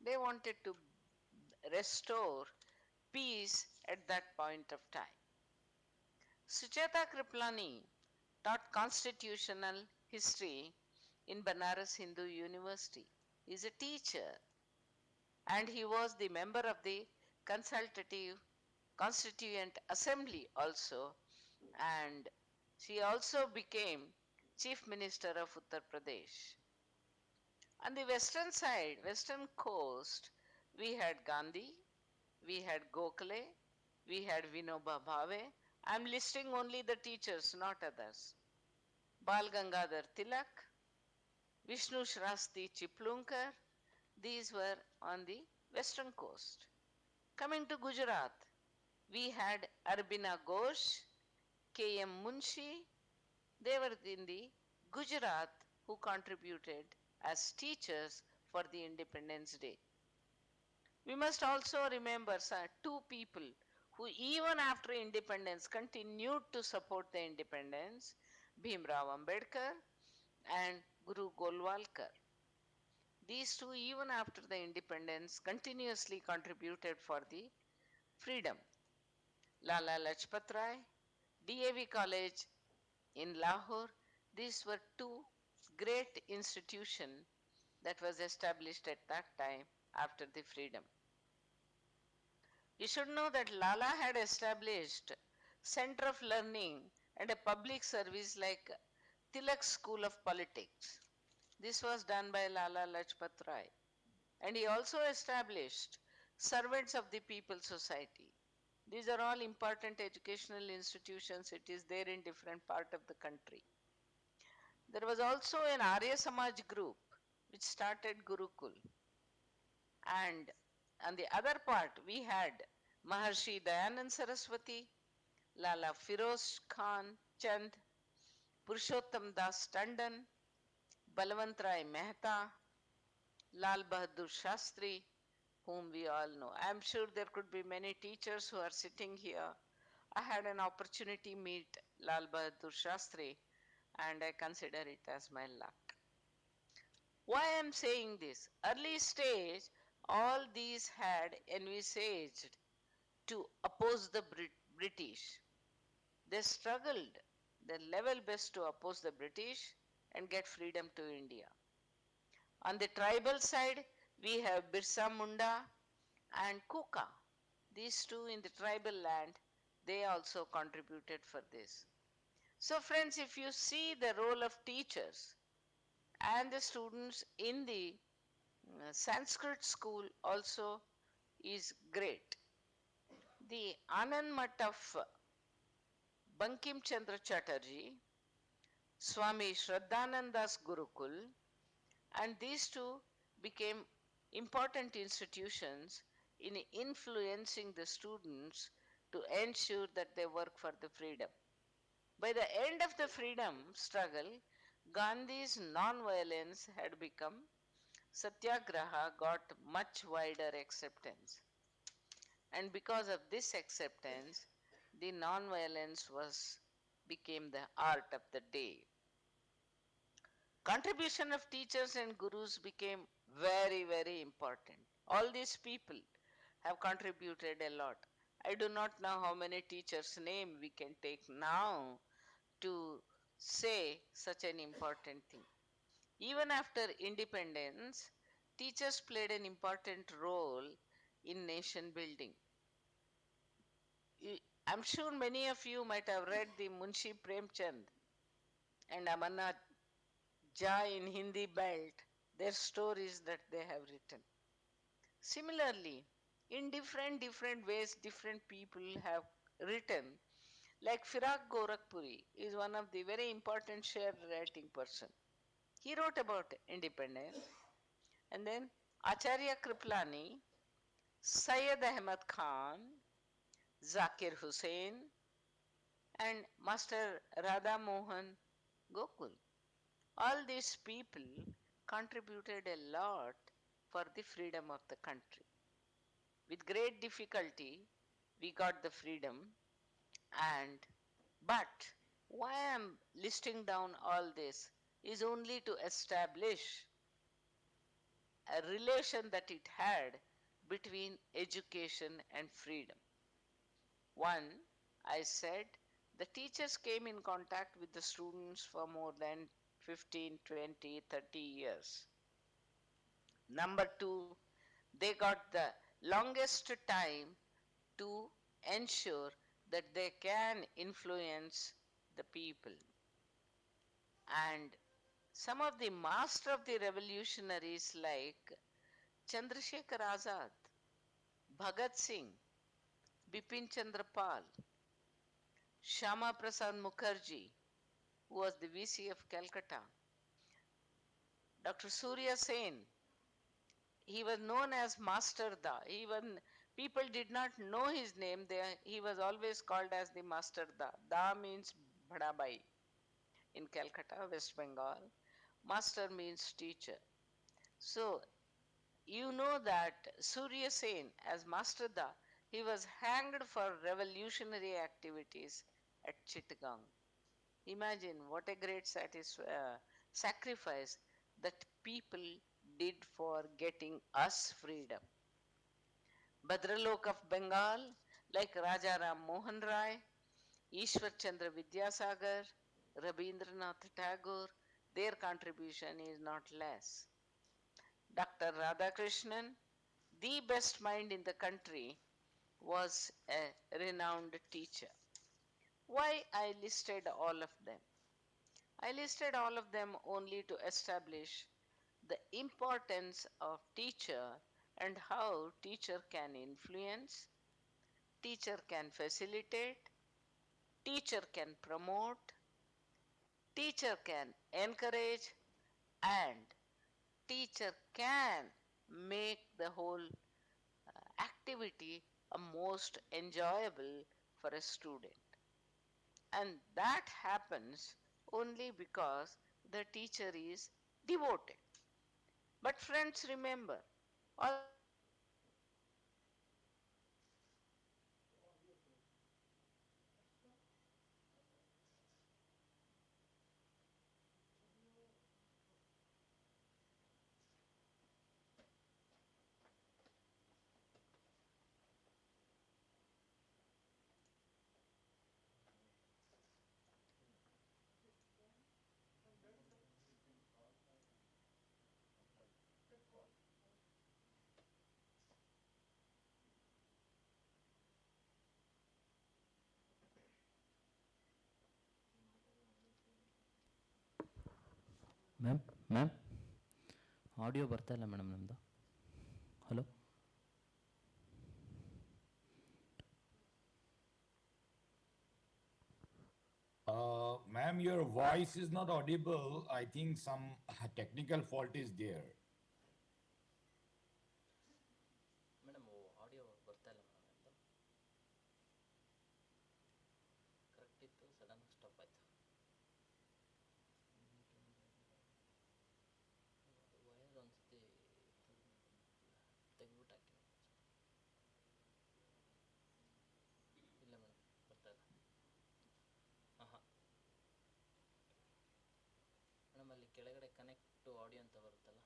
they wanted to restore peace at that point of time. Sucheta Kriplani taught constitutional history in Banaras Hindu University. He is a teacher and he was the member of the consultative constituent assembly also, and she also became chief minister of Uttar Pradesh. On the western side, western coast, we had Gandhi, we had Gokhale, we had Vinoba Bhave. I am listing only the teachers, not others. Bal Gangadhar Tilak, Vishnu Shrasti Chiplunkar, these were on the western coast. Coming to Gujarat, we had Arbina Ghosh, K.M. Munshi. They were in the Gujarat who contributed as teachers for the Independence Day. We must also remember two people who even after independence continued to support the independence, Bhimrao Ambedkar and Guru Golwalkar. These two even after the independence continuously contributed for the freedom. Lala Lajpat Rai, DAV College in Lahore, these were two great institutions that was established at that time after the freedom. You should know that Lala had established Center of Learning and a public service like Tilak School of Politics. This was done by Lala Lajpat Rai. And he also established Servants of the People Society. These are all important educational institutions. It is there in different part of the country. There was also an Arya Samaj group which started Gurukul. And on the other part, we had Maharshi Dayanand Saraswati, Lala Firoz Khan Chand, Purushottam Das Tandon, Balwant Rai Mehta, Lal Bahadur Shastri, whom we all know. I am sure there could be many teachers who are sitting here. I had an opportunity to meet Lal Bahadur Shastri and I consider it as my luck. Why I am saying this? Early stage, all these had envisaged to oppose the British. They struggled their level best to oppose the British and get freedom to India. On the tribal side, we have Birsa Munda and Kuka. These two in the tribal land, they also contributed for this. So friends, if you see the role of teachers and the students in the Sanskrit school also is great. The Anand Math of Bankim Chandra Chatterjee, Swami Shraddhananda's Gurukul, and these two became important institutions in influencing the students to ensure that they work for the freedom. By the end of the freedom struggle, Gandhi's non-violence had become Satyagraha got much wider acceptance. And because of this acceptance, the non-violence became the art of the day. Contribution of teachers and gurus became very, very important. All these people have contributed a lot. I do not know how many teachers' name we can take now to say such an important thing. Even after independence, teachers played an important role in nation building. I'm sure many of you might have read the Munshi Premchand and Amarnath Jha in Hindi belt, their stories that they have written. Similarly, in different ways, different people have written. Like Firak Gorakhpuri is one of the very important share writing person. He wrote about independence. And then Acharya Kriplani, Syed Ahmad Khan, Zakir Hussain, and Master Radha Mohan Gokul. All these people contributed a lot for the freedom of the country. With great difficulty, we got the freedom, and but why I'm listing down all this is only to establish a relation that it had between education and freedom. One, I said, the teachers came in contact with the students for more than 15, 20, 30 years. Number two, they got the longest time to ensure that they can influence the people. And some of the master of the revolutionaries like Chandrasekhar Azad, Bhagat Singh, Bipin Chandra Pal, Shama Prasad Mukherjee, who was the VC of Calcutta, Dr. Surya Sen, he was known as Master Da. Even people did not know his name. He was always called as the Master Da. Da means Bhadabai in Calcutta, West Bengal. Master means teacher. So you know that Surya Sen, as Master Da, he was hanged for revolutionary activities at Chittagong. Imagine what a great sacrifice that people did for getting us freedom. Bhadralok of Bengal, like Raja Ram Mohan Rai, Ishwar Chandra Vidyasagar, Rabindranath Tagore, their contribution is not less. Dr. Radhakrishnan, the best mind in the country, was a renowned teacher. Why I listed all of them? I listed all of them only to establish the importance of teacher and how teacher can influence, teacher can facilitate, teacher can promote, teacher can encourage, and teacher can make the whole activity a most enjoyable for a student. And that happens only because the teacher is devoted. But friends, remember, all ma'am audio ಬರ್ತಾ ಇಲ್ಲ madam ನಮ್ಮದು. Hello Ma'am, your voice is not audible. I think some technical fault is there. Madam audio ಬರ್ತಾ ಇಲ್ಲ madam ನಮ್ಮದು. Correct ಇತ್ತು, ಸಡನ್ನಾಗಿ stop ಆಯಿತು. Wire ಒಂದ್ಸತಿ ತೆಗೆದ್ಬಿಟ್ಟು ಹಾಕಿ. ಇಲ್ಲ ಮೇಡಮ್ ಬರ್ತಾ ಇಲ್ಲ. ಹಾಂ ಮೇಡಮ್ ಅಲ್ಲಿ ಕೆಳಗಡೆ ಕನೆಕ್ಟ್ ಟು ಆಡಿಯೋ ಅಂತ ಬರುತ್ತಲ್ಲ,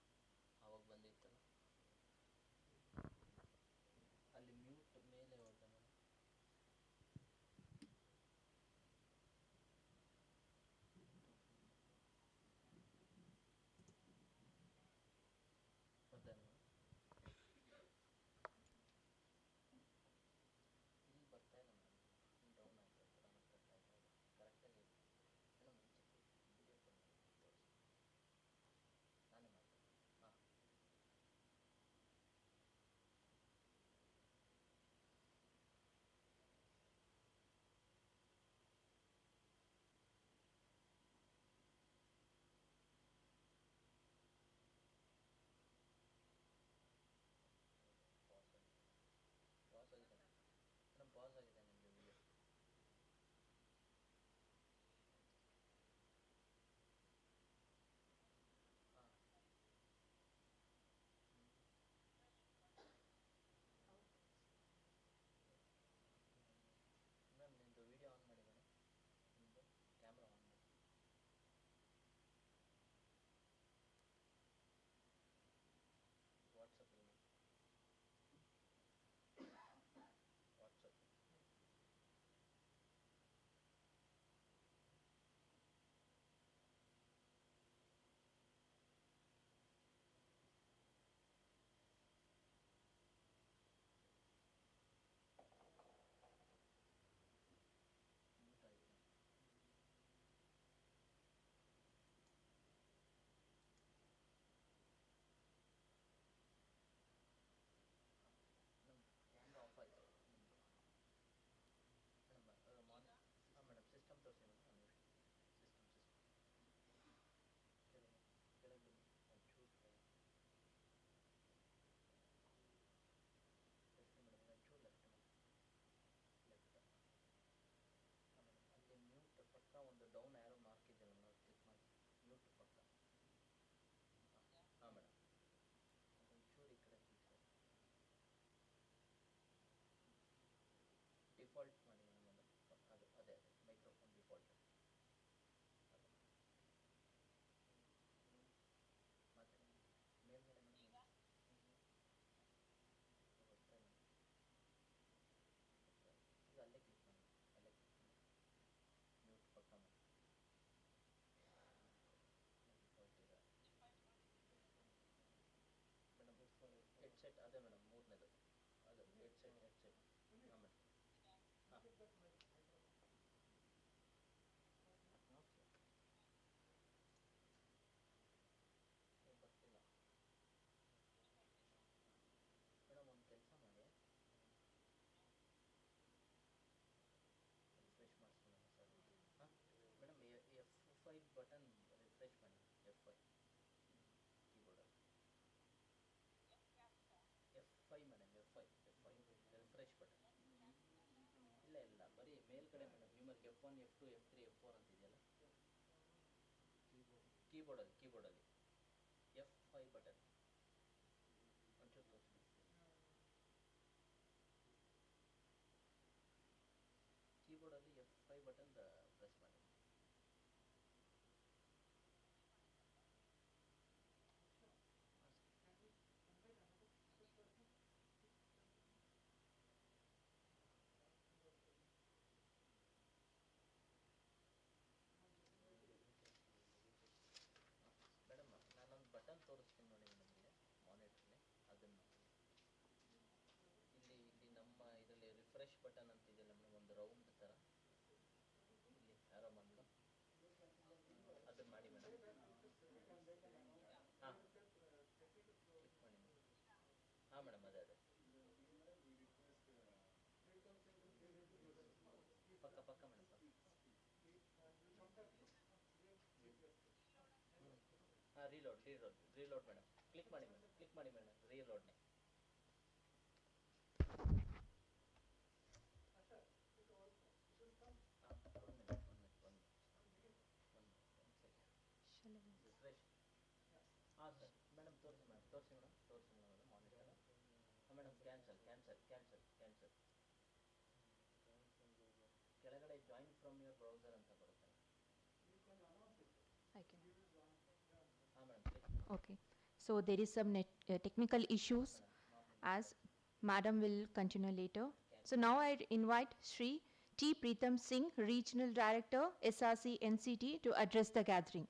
I can. Okay. So there is some technical issues as Madam will continue later. So now I invite Sri T. Preetham Singh, Regional Director, SRC NCT, to address the gathering.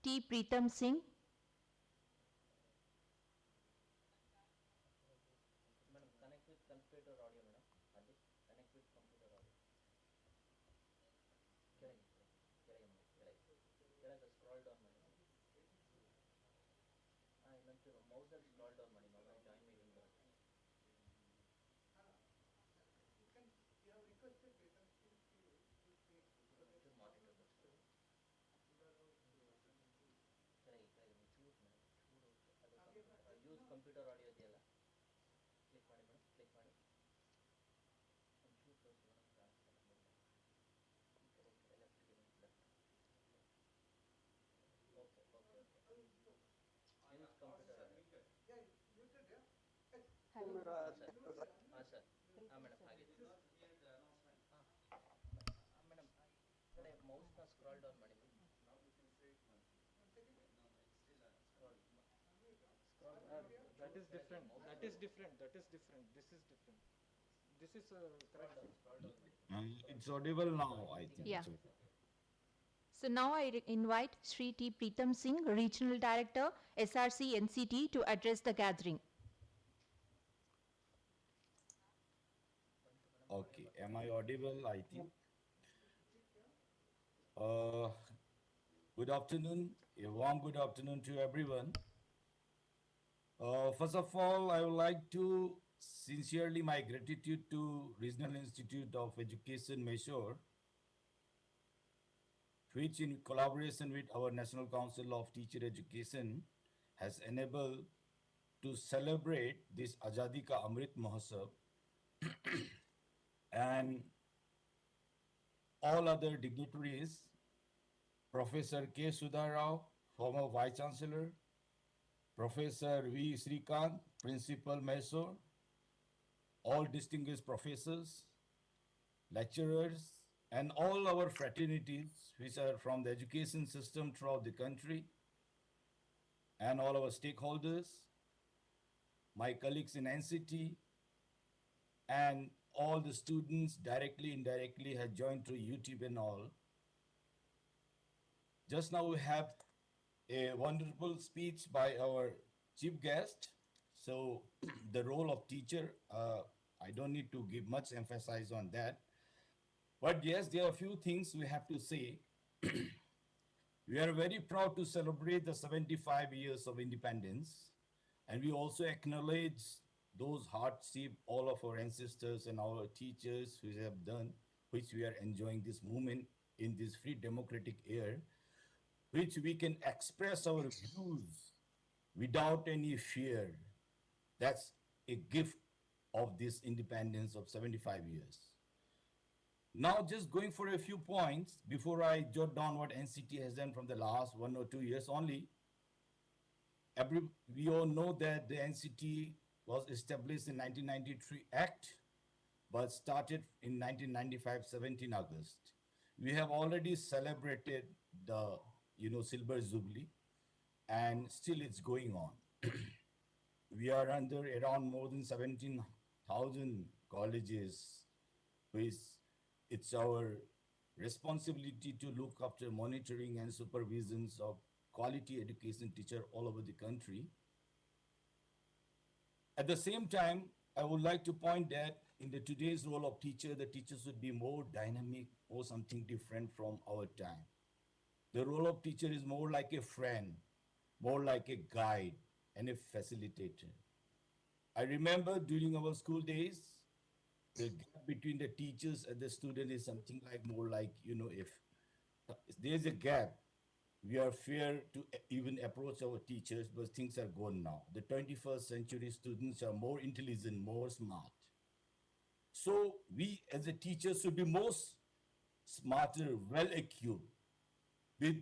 T. Preetham Singh. That is different. That is different. That is different. This is different. This is correct. It's audible now, I think. Yeah. So. So now I invite Sri T. Preetham Singh, Regional Director, SRC NCT, to address the gathering. Okay, am I audible? I think. Uh, Good afternoon, a warm good afternoon to everyone. First of all, I would like to sincerely my gratitude to Regional Institute of Education, Mysore, which in collaboration with our National Council of Teacher Education has enabled to celebrate this Azadi Ka Amrit Mahotsav and all other dignitaries, Professor K. Sudharao, former Vice Chancellor, Professor V. Srikant, Principal Mysore, all distinguished professors, lecturers, and all our fraternities which are from the education system throughout the country, and all our stakeholders, my colleagues in NCT, and all the students directly, indirectly have joined through YouTube and all. Just now we have a wonderful speech by our chief guest. So the role of teacher, I don't need to give much emphasis on that. But yes, there are a few things we have to say. We are very proud to celebrate the 75 years of independence, and we also acknowledge those hardship all of our ancestors and our teachers who have done, which we are enjoying this moment in this free democratic air, which we can express our views without any fear. That's a gift of this independence of 75 years. Now, just going for a few points before I jot down what NCT has done from the last 1 or 2 years only. We all know that the NCT was established in 1993 Act, but started in 1995, 17 August. We have already celebrated the silver jubilee, and still it's going on. We are under around more than 17,000 colleges, which it's our responsibility to look after monitoring and supervisions of quality education teacher all over the country. At the same time, I would like to point that in the today's role of teacher, the teacher should be more dynamic or something different from our time. The role of teacher is more like a friend, more like a guide and a facilitator. I remember during our school days, the gap between the teachers and the student is something like more like, if there's a gap, we are fear to even approach our teachers, but things are gone now. The 21st century students are more intelligent, more smart. So we as a teacher should be more smarter, well equipped with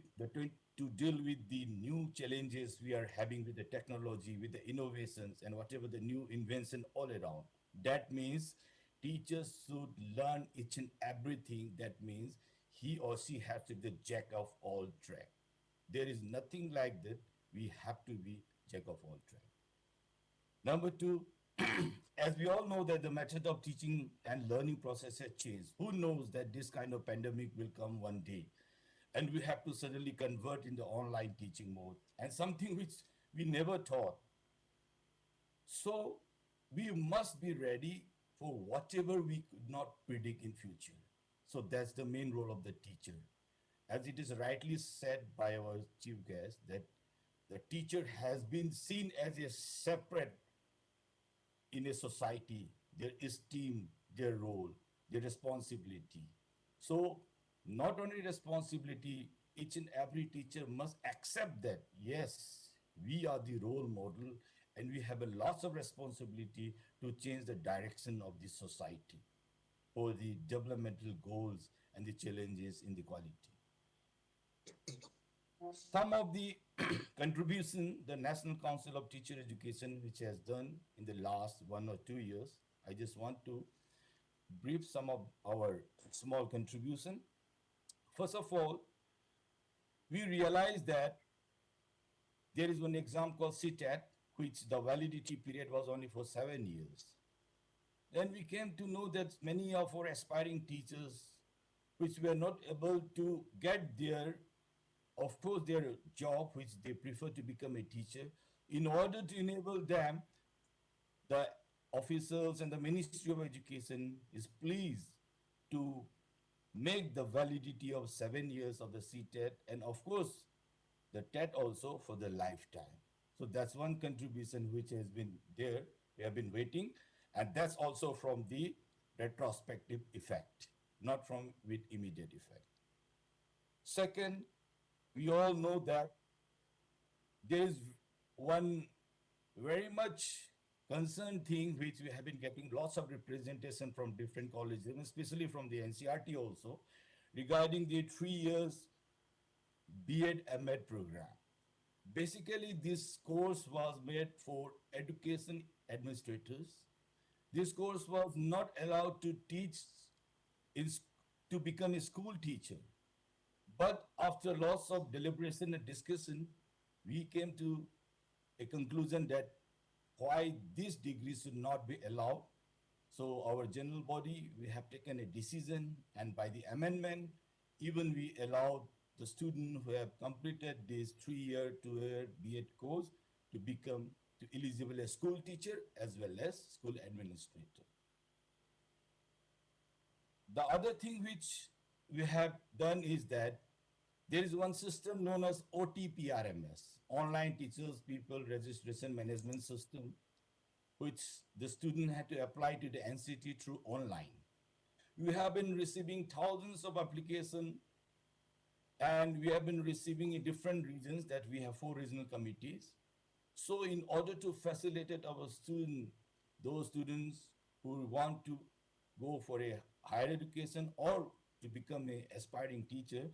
to deal with the new challenges we are having with the technology, with the innovations and whatever the new invention all around. That means teachers should learn each and everything. That means he or she has to be the jack of all trades. There is nothing like that. We have to be jack of all trades. Number two, as we all know that the method of teaching and learning process has changed. Who knows that this kind of pandemic will come one day, and we have to suddenly convert in the online teaching mode, and something which we never taught. So we must be ready for whatever we could not predict in future. So that's the main role of the teacher. As it is rightly said by our chief guest, that the teacher has been seen as a separate in a society, their esteem, their role, their responsibility. So not only responsibility, each and every teacher must accept that, yes, we are the role model and we have a lots of responsibility to change the direction of the society for the developmental goals and the challenges in the quality. Some of the contribution the National Council of Teacher Education, which has done in the last 1 or 2 years, I just want to brief some of our small contribution. First of all, we realized that there is one exam called CTAT, which the validity period was only for 7 years. Then we came to know that many of our aspiring teachers, which were not able to get their, of course, their job, which they prefer to become a teacher, in order to enable them, the officials and the Ministry of Education is pleased to make the validity of 7 years of the CTET, and of course, the TET also for the lifetime. So that's one contribution which has been there. We have been waiting, and that's also from the retrospective effect, not from with immediate effect. Second, we all know that there is one very much concerned thing which we have been getting lots of representation from different colleges, and especially from the NCRT also, regarding the 3 years B.Ed M.Ed program. Basically, this course was made for education administrators. This course was not allowed to teach to become a school teacher. But after lots of deliberation and discussion, we came to a conclusion that why this degree should not be allowed. So our general body, we have taken a decision, and by the amendment, even we allowed the student who have completed this 3-year, 2-year B.Ed course to become eligible as school teacher as well as school administrator. The other thing which we have done is that there is one system known as OTPRMS, Online Teachers People Registration Management System, which the student had to apply to the NCT through online. We have been receiving thousands of applications, and we have been receiving in different regions, that we have 4 regional committees. So in order to facilitate our students, those students who want to go for a higher education or to become an aspiring teacher,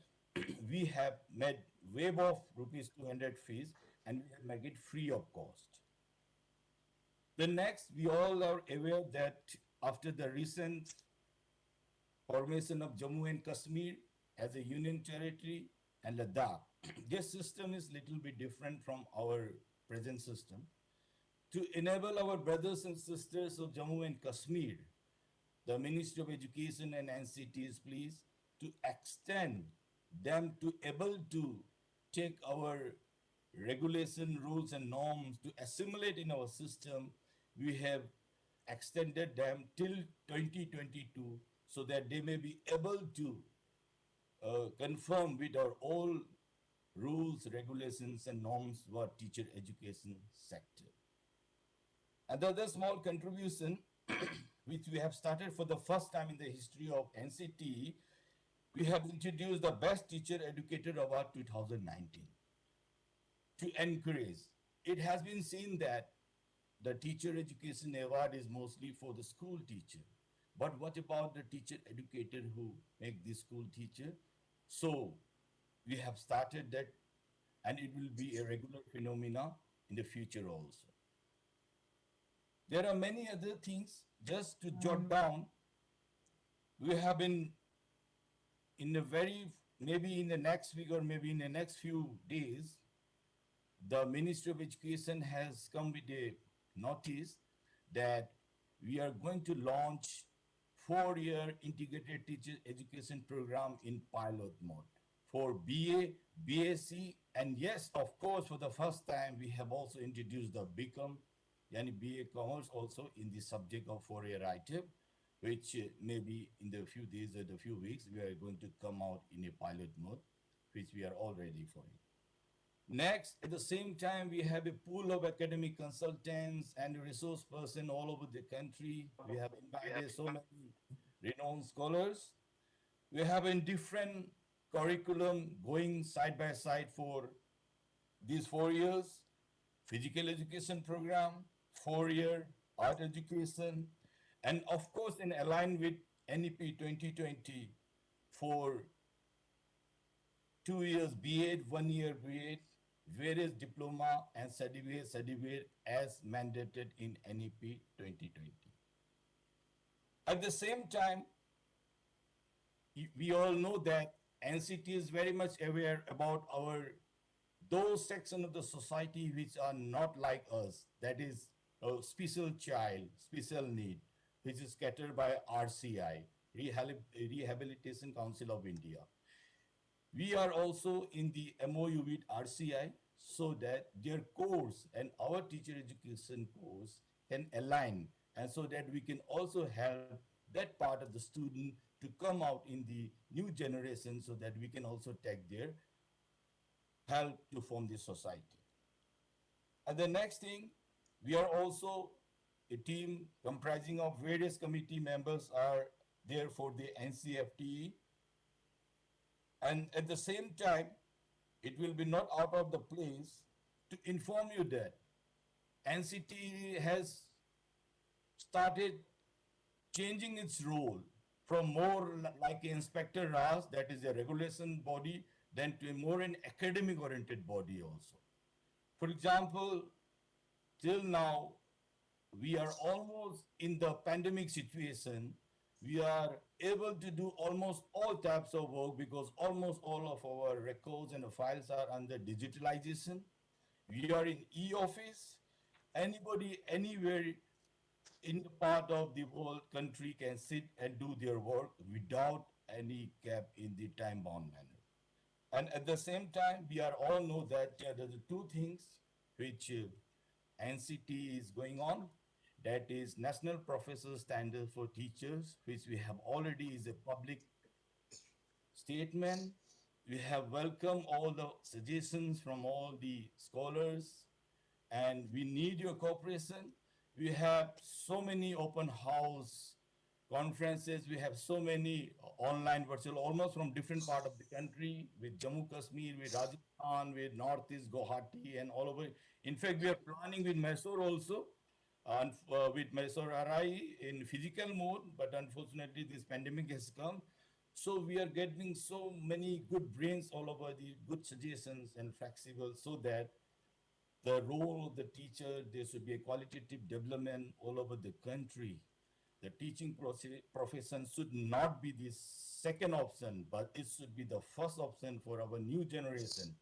we have made waive of rupees 200 fees, and we have made it free of cost. The next, we all are aware that after the recent formation of Jammu and Kashmir as a union territory and Ladakh, this system is little bit different from our present system. To enable our brothers and sisters of Jammu and Kashmir, the Ministry of Education and NCT is pleased to extend them to able to take our regulation, rules and norms to assimilate in our system. We have extended them till 2022 so that they may be able to conform with our all rules, regulations and norms for teacher education sector. And the other small contribution which we have started for the first time in the history of NCT, we have introduced the Best Teacher Educator Award 2019 to encourage. It has been seen that the Teacher Education Award is mostly for the school teacher. But what about the teacher educator who make the school teacher? So we have started that, and it will be a regular phenomena in the future also. There are many other things just to jot down. We have been in a very, maybe in the next week or maybe in the next few days, the Ministry of Education has come with a notice that we are going to launch 4-year integrated teacher education program in pilot mode for BA, BSc, and yes, of course, for the first time, we have also introduced the BCom, yani BA Commerce also in the subject of 4-year ITEP, which maybe in the few days or the few weeks, we are going to come out in a pilot mode, which we are all ready for it. Next, at the same time, we have a pool of academic consultants and resource person all over the country. We have invited so many renowned scholars. We have a different curriculum going side by side for these 4 years. Physical education program, 4-year art education, and of course, in align with NEP 2020 for 2 years B.Ed, 1 year B.Ed, various diploma and certificate as mandated in NEP 2020. At the same time, we all know that NCT is very much aware about those sections of the society which are not like us, that is a special child, special need, which is catered by RCI, Rehabilitation Council of India. We are also in the MOU with RCI so that their course and our teacher education course can align, and so that we can also help that part of the student to come out in the new generation so that we can also take their help to form this society. And the next thing, we are also a team comprising of various committee members are there for the NCFTE. And at the same time, it will be not out of the place to inform you that NCT has started changing its role from more like an Inspector Raj, that is a regulation body, than to a more an academic oriented body also. For example, till now, we are almost in the pandemic situation. We are able to do almost all types of work because almost all of our records and files are under digitalization. We are in e-office. Anybody, anywhere in the part of the world country can sit and do their work without any cap in the time-bound manner. And at the same time, we are all know that there are the two things which NCT is going on. That is National Professor Standard for Teachers, which we have already is a public statement. We have welcomed all the suggestions from all the scholars, and we need your cooperation. We have so many open house conferences. We have so many online virtual, almost from different part of the country, with Jammu Kashmir, with Rajasthan, with Northeast Guwahati, and all over. In fact, we are planning with Mysore also, and with Mysore RI in physical mode, but unfortunately this pandemic has come. So we are getting so many good brains all over, the good suggestions and flexible, so that the role of the teacher, there should be a qualitative development all over the country. The teaching profession should not be the second option, but it should be the first option for our new generation,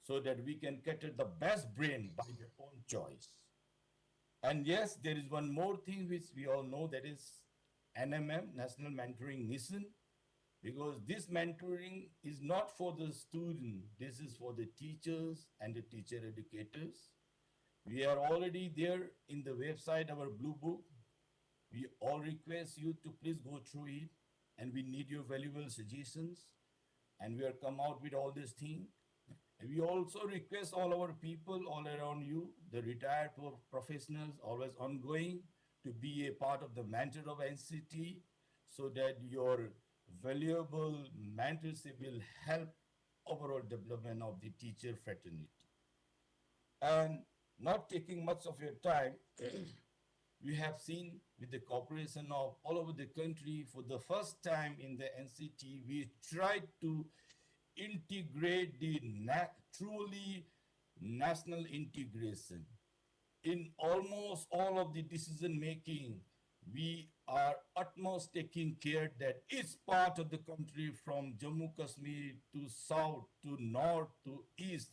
so that we can cater the best brain by their own choice. And yes, there is one more thing which we all know, that is NMM, National Mentoring Mission, because this mentoring is not for the student, this is for the teachers and the teacher educators. We are already there in the website, our blue book. We all request you to please go through it, and we need your valuable suggestions, and we are come out with all these things. And we also request all our people all around you, the retired professionals, always ongoing, to be a part of the mentor of NCT, so that your valuable mentorship will help overall development of the teacher fraternity. And not taking much of your time, we have seen with the cooperation of all over the country, for the first time in the NCT, we tried to integrate the truly national integration. In almost all of the decision making, we are utmost taking care that each part of the country, from Jammu Kashmir to south to north to east,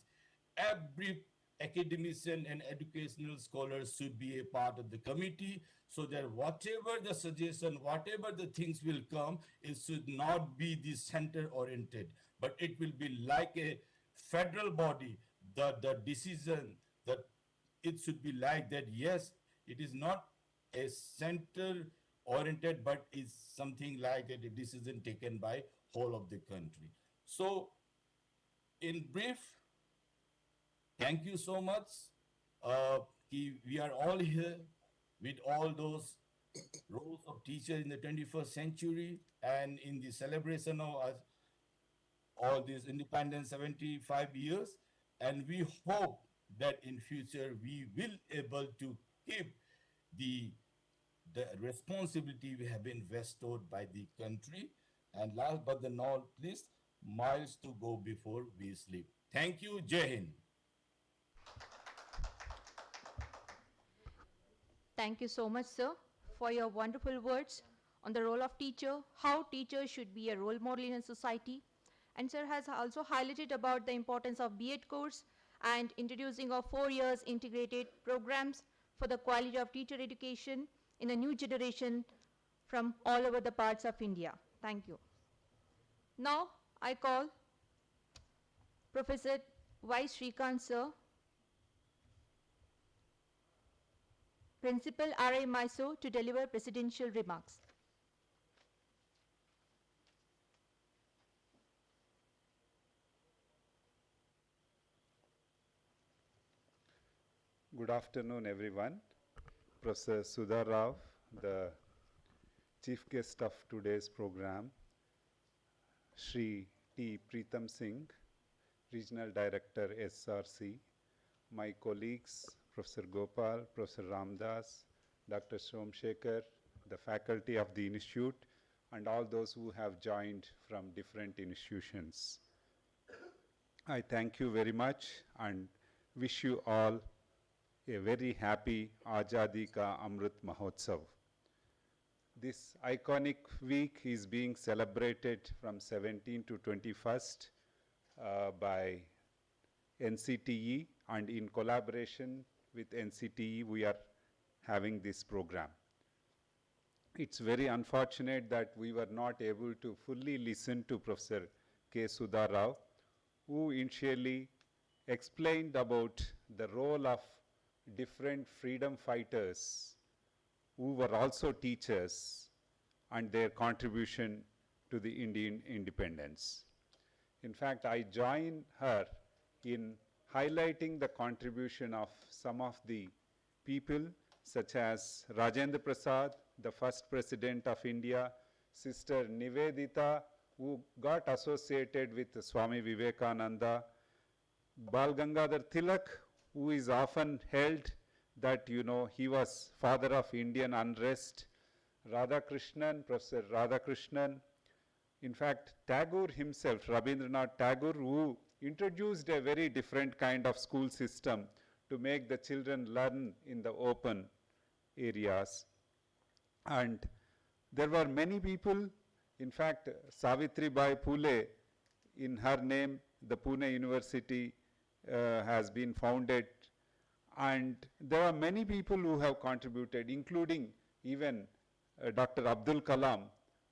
every academician and educational scholars should be a part of the committee, so that whatever the suggestion, whatever the things will come, it should not be the center oriented, but it will be like a federal body. The decision, that it should be like that. Yes, it is not a center oriented, but is something like a decision taken by whole of the country. So in brief, thank you so much. We are all here with all those roles of teacher in the 21st century, and in the celebration of all these independence 75 years. And we hope that in future we will able to keep the responsibility we have been bestowed by the country. And last but not least, miles to go before we sleep. Thank you. Jai Hind. Thank you so much, sir, for your wonderful words on the role of teacher, how teachers should be a role model in a society. And sir has also highlighted about the importance of B.Ed course and introducing of 4 years integrated programs for the quality of teacher education in a new generation from all over the parts of India. Thank you. Now I call Professor Y. Srikant, sir, Principal R.I. Mysore, to deliver presidential remarks. Good afternoon, everyone. Professor Sudha Rao, the chief guest of today's program, Shri T. Preetham Singh, Regional Director, SRC, my colleagues, Professor Gopal, Professor Ramdas, Dr. Somshekhar, the faculty of the institute, and all those who have joined from different institutions. I thank you very much and wish you all a very happy Azadi Ka Amrit Mahotsav. This iconic week is being celebrated from 17 to 21st by NCTE, and in collaboration with NCTE we are having this program. it's very unfortunate that we were not able to fully listen to Professor K. Sudha Rao, who initially explained about the role of different freedom fighters who were also teachers and their contribution to the Indian independence. In fact, I join her in highlighting the contribution of some of the people such as Rajendra Prasad, the first President of India, Sister Nivedita, who got associated with Swami Vivekananda, Bal Gangadhar Tilak, who is often held that, you know, he was father of Indian unrest, Radhakrishnan, Professor Radhakrishnan. In fact, Tagore himself, Rabindranath Tagore, who introduced a very different kind of school system to make the children learn in the open areas. And there were many people, in fact, Savitribai Phule, in her name, the Pune University has been founded. And there are many people who have contributed, including even Dr. Abdul Kalam,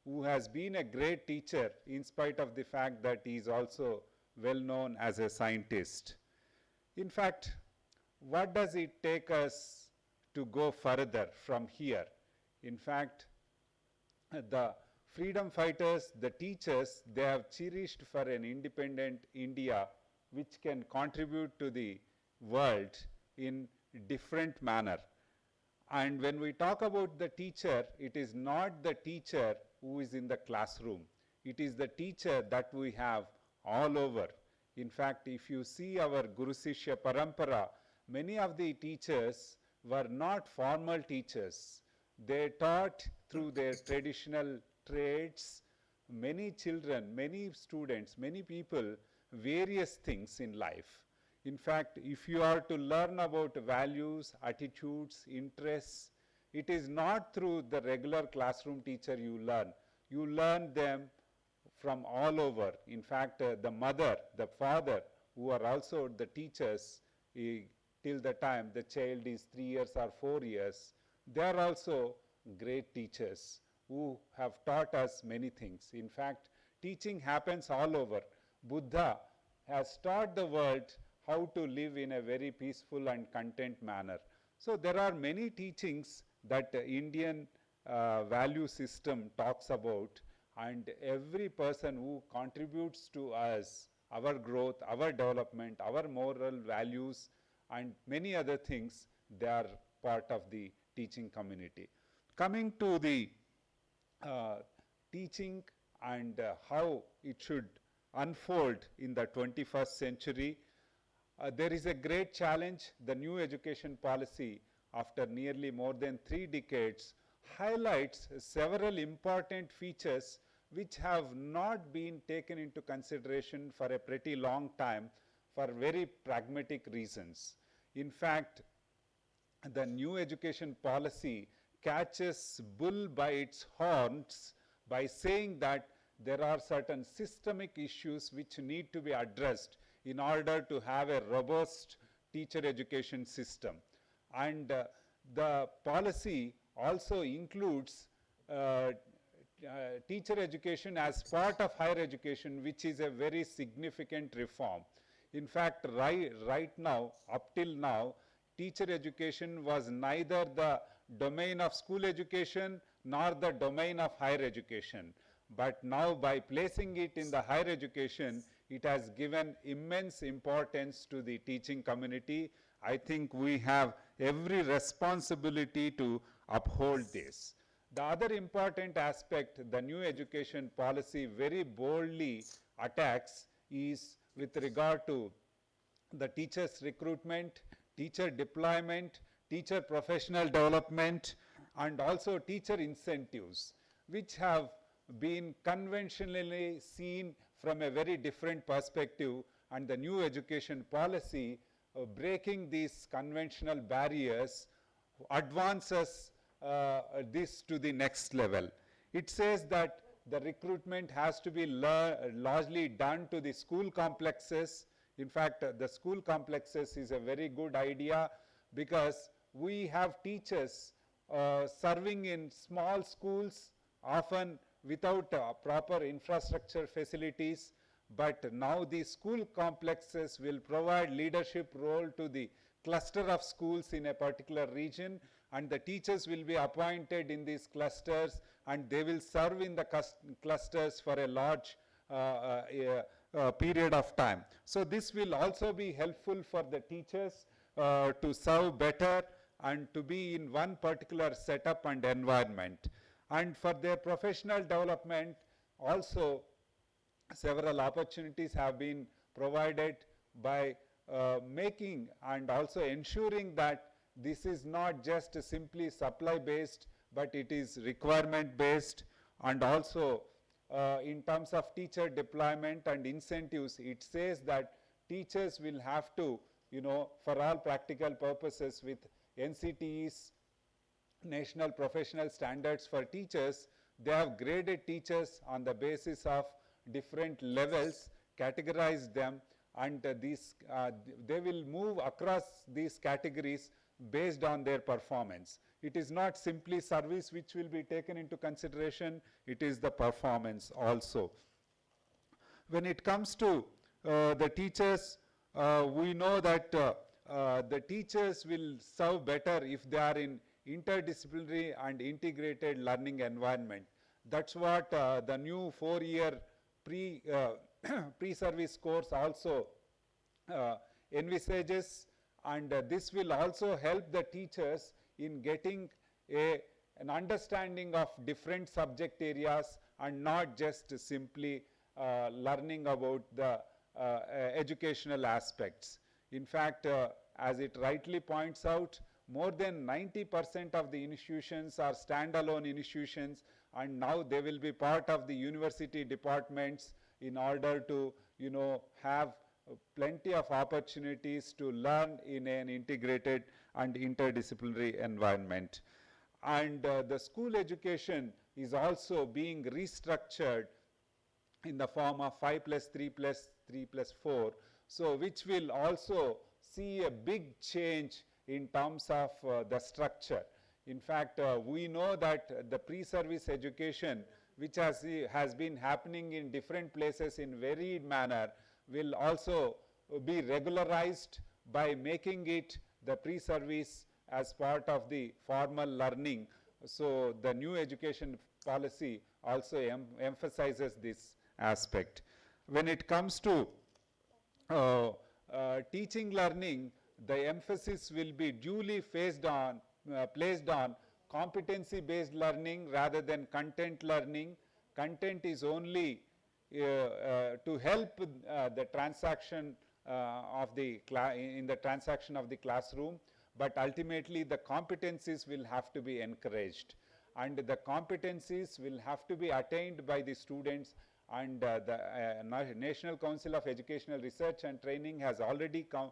who has been a great teacher in spite of the fact that he is also well known as a scientist. In fact, what does it take us to go further from here? In fact, the freedom fighters, the teachers, they have cherished for an independent India which can contribute to the world in different manner. And when we talk about the teacher, it is not the teacher who is in the classroom. It is the teacher that we have all over. In fact, if you see our Guru Sishya Parampara, many of the teachers were not formal teachers. They taught through their traditional trades, many children, many students, many people, various things in life. In fact, if you are to learn about values, attitudes, interests, it is not through the regular classroom teacher you learn. You learn them from all over. In fact, the mother, the father, who are also the teachers till the time the child is 3 years or 4 years, they are also great teachers who have taught us many things. In fact, teaching happens all over. Buddha has taught the world how to live in a very peaceful and content manner. So there are many teachings that the Indian value system talks about, and every person who contributes to us, our growth, our development, our moral values, and many other things, they are part of the teaching community. Coming to the teaching and how it should unfold in the 21st century, there is a great challenge. The new education policy, after nearly more than 3 decades, highlights several important features which have not been taken into consideration for a pretty long time for very pragmatic reasons. In fact, the new education policy catches bull by its horns by saying that there are certain systemic issues which need to be addressed in order to have a robust teacher education system. And the policy also includes teacher education as part of higher education, which is a very significant reform. In fact, right now, up till now, teacher education was neither the domain of school education nor the domain of higher education. But now, by placing it in the higher education, it has given immense importance to the teaching community. I think we have every responsibility to uphold this. The other important aspect the new education policy very boldly attacks is with regard to the teachers' recruitment, teacher deployment, teacher professional development, and also teacher incentives, which have been conventionally seen from a very different perspective, and the new education policy breaking these conventional barriers advances this to the next level. It says that the recruitment has to be largely done to the school complexes. In fact, the school complexes is a very good idea because we have teachers serving in small schools, often without proper infrastructure facilities. But now the school complexes will provide leadership role to the cluster of schools in a particular region, and the teachers will be appointed in these clusters, and they will serve in the clusters for a large period of time. So this will also be helpful for the teachers to serve better and to be in one particular setup and environment. And for their professional development also, several opportunities have been provided by making and also ensuring that this is not just simply supply based, but it is requirement based. And also in terms of teacher deployment and incentives, it says that teachers will have to, for all practical purposes, with NCTE's National Professional Standards for Teachers, they have graded teachers on the basis of different levels, categorized them, and they will move across these categories based on their performance. It is not simply service which will be taken into consideration, it is the performance also. When it comes to the teachers, we know that the teachers will serve better if they are in interdisciplinary and integrated learning environment. That's what the new 4-year pre-service course also envisages, and this will also help the teachers in getting an understanding of different subject areas and not just simply learning about the educational aspects. In fact, as it rightly points out, more than 90% of the institutions are standalone institutions, and now they will be part of the university departments in order to have plenty of opportunities to learn in an integrated and interdisciplinary environment. And the school education is also being restructured in the form of 5+3+3+4, so which will also see a big change in terms of the structure. In fact, we know that the pre-service education, which has been happening in different places in varied manner, will also be regularized by making it the pre-service as part of the formal learning. So the new education policy also emphasizes this aspect. When it comes to teaching learning, the emphasis will be duly placed on competency-based learning rather than content learning. Content is only to help the transaction in the transaction of the classroom, but ultimately the competencies will have to be encouraged, and the competencies will have to be attained by the students. And the National Council of Educational Research and Training has already come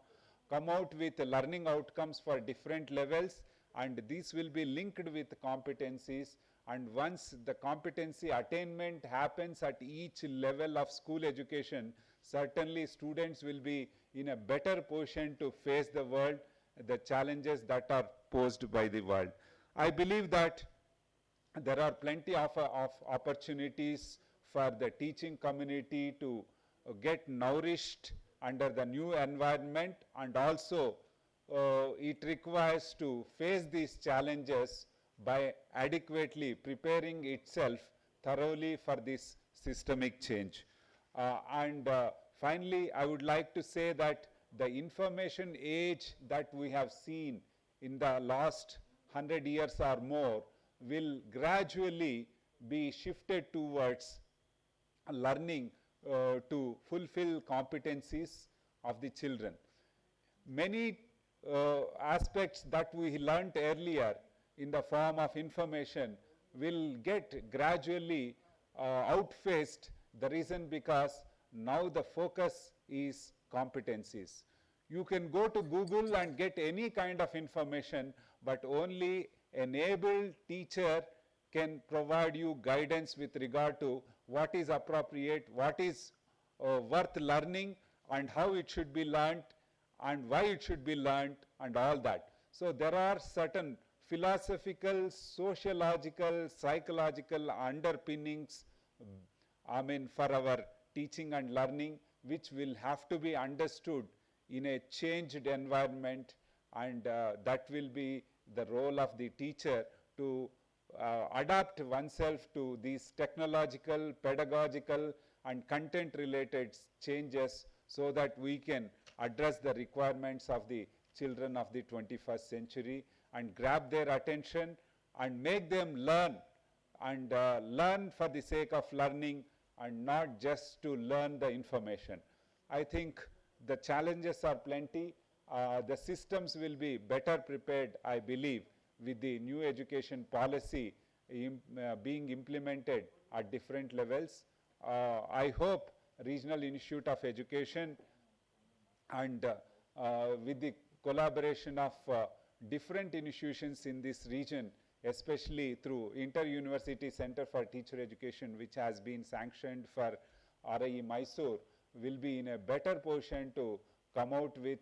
out with learning outcomes for different levels, and these will be linked with competencies. And once the competency attainment happens at each level of school education, certainly students will be in a better position to face the world, the challenges that are posed by the world. I believe that there are plenty of opportunities for the teaching community to get nourished under the new environment, and also it requires to face these challenges by adequately preparing itself thoroughly for this systemic change. Finally, I would like to say that the information age that we have seen in the last 100 years or more will gradually be shifted towards learning to fulfill competencies of the children. Many aspects that we learnt earlier in the form of information will get gradually outfaced. The reason because now the focus is competencies. You can go to Google and get any kind of information, but only an able teacher can provide you guidance with regard to what is appropriate, what is worth learning, and how it should be learnt, and why it should be learnt, and all that. So there are certain philosophical, sociological, psychological underpinnings, for our teaching and learning, which will have to be understood in a changed environment, and that will be the role of the teacher to adapt oneself to these technological, pedagogical and content related changes, so that we can address the requirements of the children of the 21st century and grab their attention and make them learn, and learn for the sake of learning and not just to learn the information. I think the challenges are plenty. The systems will be better prepared, I believe, with the new education policy being implemented at different levels. I hope Regional Institute of Education and with the collaboration of different institutions in this region, especially through Inter-University Center for Teacher Education, which has been sanctioned for RIE Mysore, will be in a better position to come out with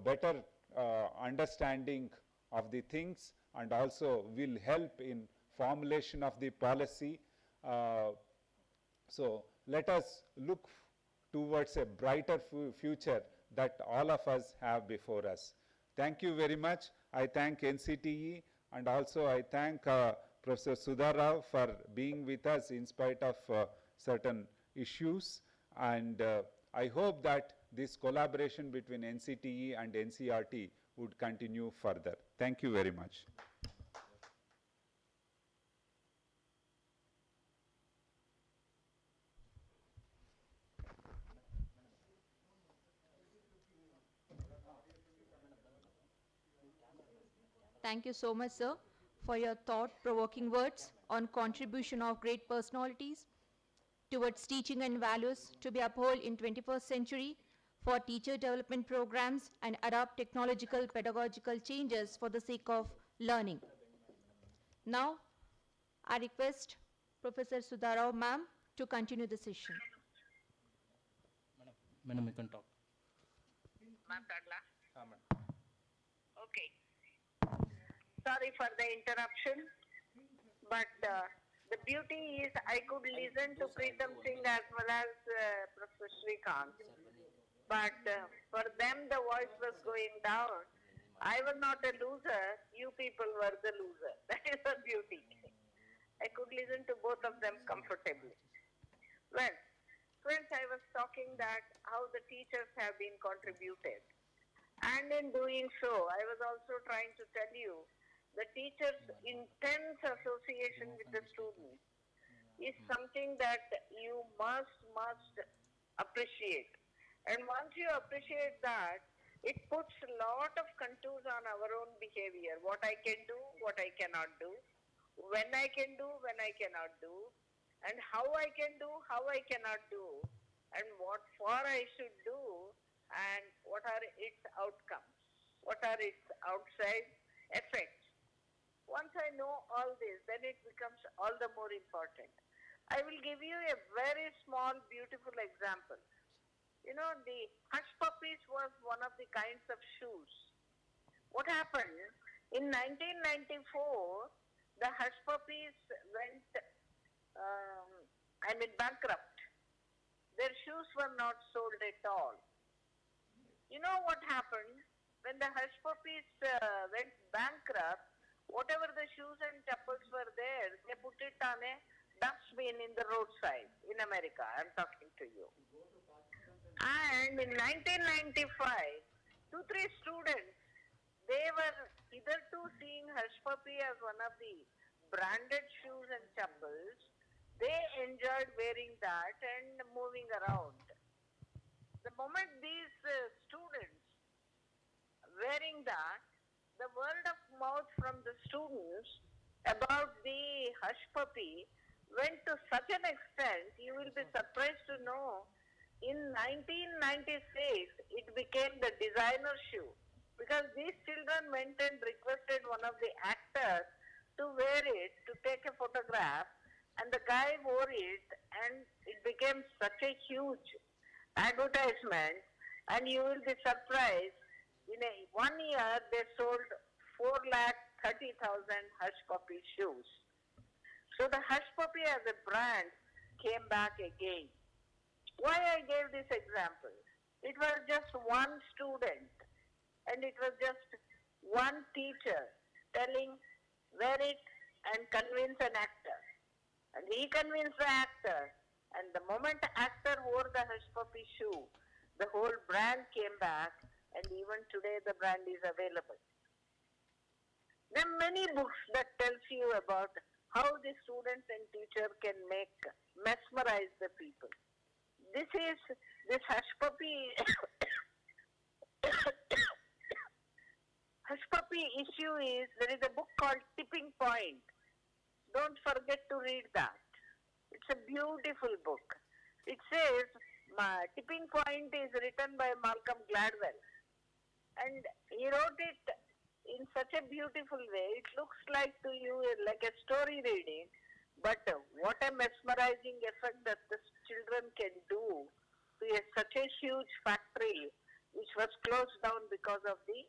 better understanding of the things, and also will help in formulation of the policy. So let us look towards a brighter future that all of us have before us. Thank you very much. I thank NCTE, and also I thank Professor Sudha Rao for being with us in spite of certain issues, and I hope that this collaboration between NCTE and NCRT would continue further. Thank you very much. Thank you so much, sir, for your thought-provoking words on contribution of great personalities towards teaching and values to be upheld in 21st century for teacher development programs and adopt technological pedagogical changes for the sake of learning. Now, I request Professor Sudha Rao ma'am to continue the session. Madam, you can talk. Okay. Sorry for the interruption, but the beauty is I could listen to Preetam Singh as well as Professor Srikanth, but for them the voice was going down. I was not a loser, you people were the loser. That is the beauty. I could listen to both of them comfortably. Well, friends, I was talking that how the teachers have been contributed. And in doing so, I was also trying to tell you the teachers' intense association with the students is something that you must appreciate. And once you appreciate that, it puts a lot of contours on our own behavior, what I can do, what I cannot do, when I can do, when I cannot do, and how I can do, how I cannot do, and what for I should do, and what are its outcomes, what are its outside effects. Once I know all this, then it becomes all the more important. I will give you a very small, beautiful example. You know, the hush puppies was one of the kinds of shoes. What happened? In 1994, the hush puppies went, bankrupt. Their shoes were not sold at all. You know what happened? When the hush puppies went bankrupt, whatever the shoes and chappals were there, they put it on a dustbin in the roadside in America. I'm talking to you. And in 1995, 2-3 students, they were hitherto seeing hush puppy as one of the branded shoes and chappals. They enjoyed wearing that and moving around. The moment these students wearing that, the word of mouth from the students about the hush puppy went to such an extent, you will be surprised to know, in 1996, it became the designer shoe. Because these children went and requested one of the actors to wear it, to take a photograph, and the guy wore it, and it became such a huge advertisement, and you will be surprised. In 1 year, they sold 4,30,000 Hush Puppy shoes. So the Hush Puppy as a brand came back again. Why I gave this example? It was just one student and it was just one teacher telling, wear it and convince an actor. And he convinced the actor, and the moment the actor wore the Hush Puppy shoe, the whole brand came back, and even today the brand is available. There are many books that tells you about how the student and teacher can mesmerize the people. This Hush Puppy Hush Puppy issue is, there is a book called Tipping Point. Don't forget to read that. It's a beautiful book. It says, Tipping Point is written by Malcolm Gladwell. And he wrote it in such a beautiful way. It looks like to you like a story reading, but what a mesmerizing effect that the children can do to such a huge factory which was closed down because of the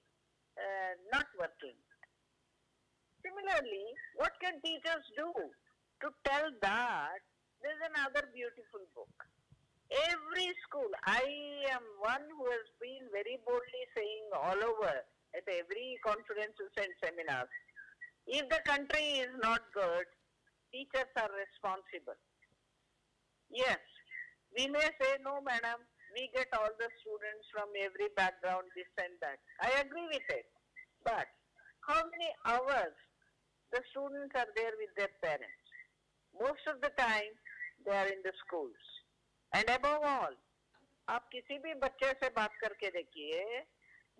not working. Similarly, what can teachers do to tell that? There's another beautiful book. Every school, I am one who has been very boldly saying all over at every conferences and seminars, if the country is not good, teachers are responsible. Yes, we may say, no madam, we get all the students from every background, this and that. I agree with it. But how many hours the students are there with their parents? Most of the time, they are in the schools. And above all, आप किसी भी बच्चे से बात करके देखिए,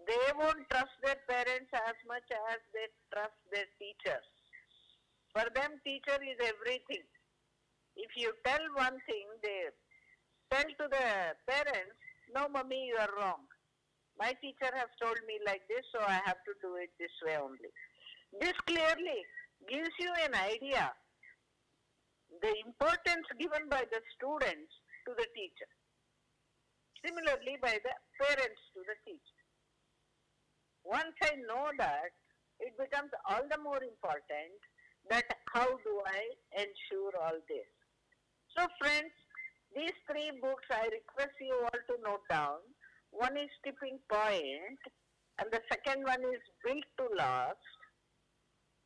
they won't trust their parents as much as they trust their teachers. For them, teacher is everything. If you tell one thing, they tell to the parents, no mummy, you are wrong. My teacher has told me like this, so I have to do it this way only. This clearly gives you an idea the importance given by the students to the teacher. Similarly, by the parents to the teacher. Once I know that, it becomes all the more important that how do I ensure all this. So friends, these three books I request you all to note down. One is Tipping Point, and the second one is Built to Last,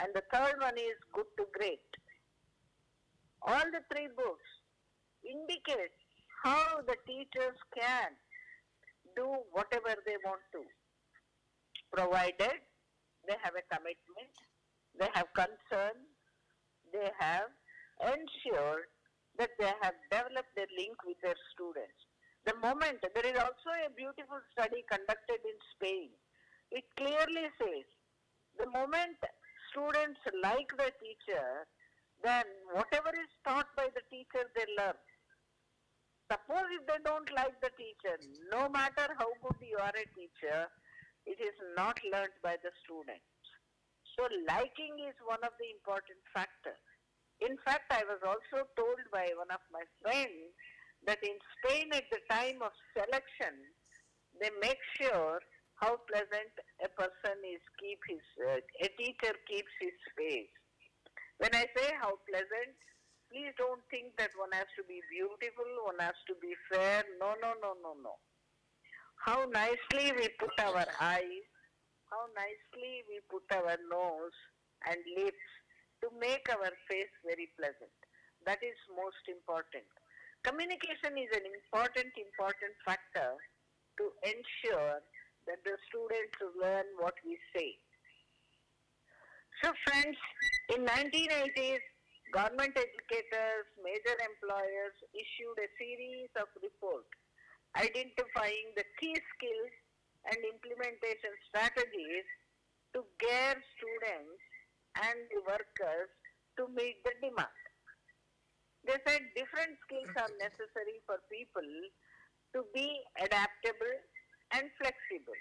and the third one is Good to Great. All the three books indicate how the teachers can do whatever they want to, provided they have a commitment, they have concern, they have ensured that they have developed a link with their students. The moment, there is also a beautiful study conducted in Spain. It clearly says, the moment students like the teacher, then whatever is taught by the teacher, they learn. Suppose if they don't like the teacher, no matter how good you are a teacher, it is not learned by the students. So liking is one of the important factors. In fact, I was also told by one of my friends that in Spain at the time of selection, they make sure how pleasant a person is a teacher keeps his face. When I say how pleasant, please don't think that one has to be beautiful, one has to be fair. No, no, no, no, no. How nicely we put our eyes, how nicely we put our nose and lips to make our face very pleasant. That is most important. Communication is an important factor to ensure that the students learn what we say. So friends, in 1980s, government educators, major employers issued a series of reports identifying the key skills and implementation strategies to gear students and the workers to meet the demand. They said different skills are necessary for people to be adaptable and flexible.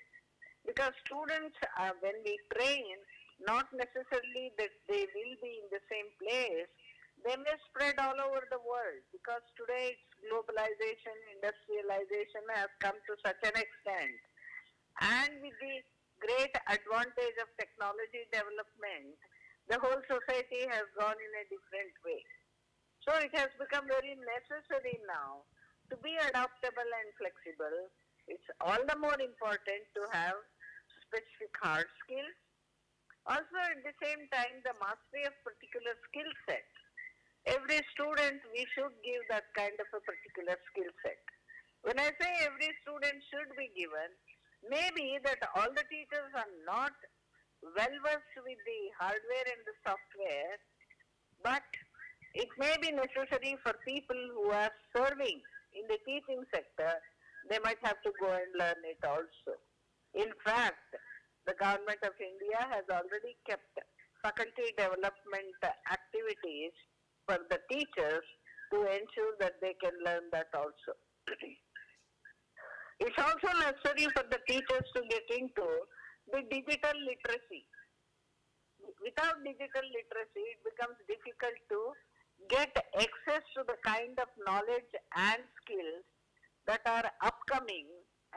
Because students, when we train, not necessarily that they will be in the same place, they may spread all over the world. Because today it's globalization, industrialization has come to such an extent. And with the great advantage of technology development, the whole society has gone in a different way. So it has become very necessary now to be adaptable and flexible. It's all the more important to have specific hard skills. Also at the same time, the mastery of particular skill sets. Every student, we should give that kind of a particular skill set. When I say every student should be given, maybe that all the teachers are not well versed with the hardware and the software, but it may be necessary for people who are serving in the teaching sector, they might have to go and learn it also. In fact, the government of India has already kept faculty development activities for the teachers to ensure that they can learn that also. It's also necessary for the teachers to get into the digital literacy. Without digital literacy, it becomes difficult to get access to the kind of knowledge and skills that are upcoming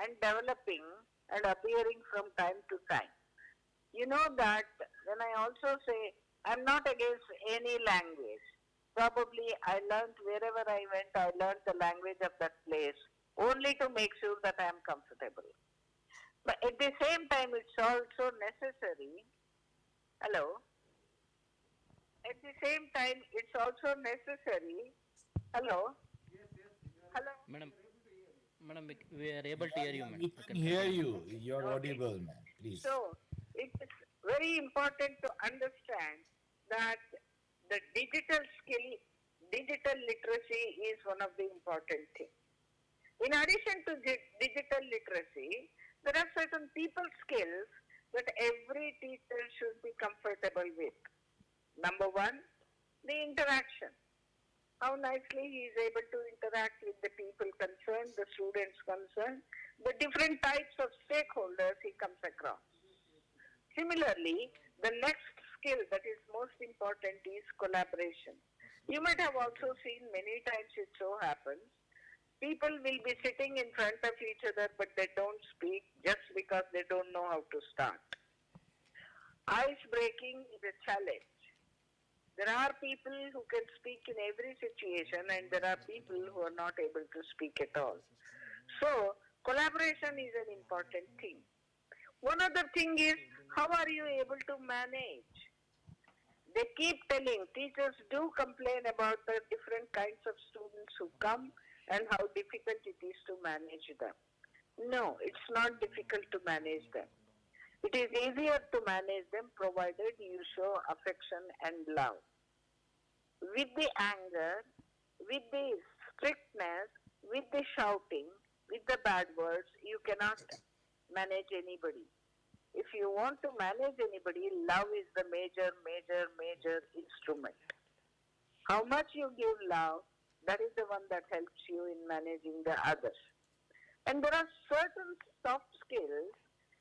and developing and appearing from time to time. You know that when I also say I'm not against any language, probably I learned wherever I went, I learned the language of that place only to make sure that I am comfortable. But at the same time, it's also necessary. Hello? At the same time, it's also necessary. Hello? Hello? Madam, we are able to hear you, madam. We can hear you. You're audible, man. Please. So, it's very important to understand that the digital skill, digital literacy is one of the important things. In addition to digital literacy, there are certain people skills that every teacher should be comfortable with. Number one, the interaction. How nicely he is able to interact with the people concerned, the students concerned, the different types of stakeholders he comes across. Similarly, the next skill that is most important is collaboration. You might have also seen many times it so happens, people will be sitting in front of each other but they don't speak just because they don't know how to start. Ice breaking is a challenge. There are people who can speak in every situation and there are people who are not able to speak at all. So, collaboration is an important thing. One other thing is, how are you able to manage? They keep telling, teachers do complain about the different kinds of students who come and how difficult it is to manage them. No, it's not difficult to manage them. It is easier to manage them provided you show affection and love. With the anger, with the strictness, with the shouting, with the bad words, you cannot manage anybody. If you want to manage anybody, love is the major instrument. How much you give love, that is the one that helps you in managing the others. And there are certain soft skills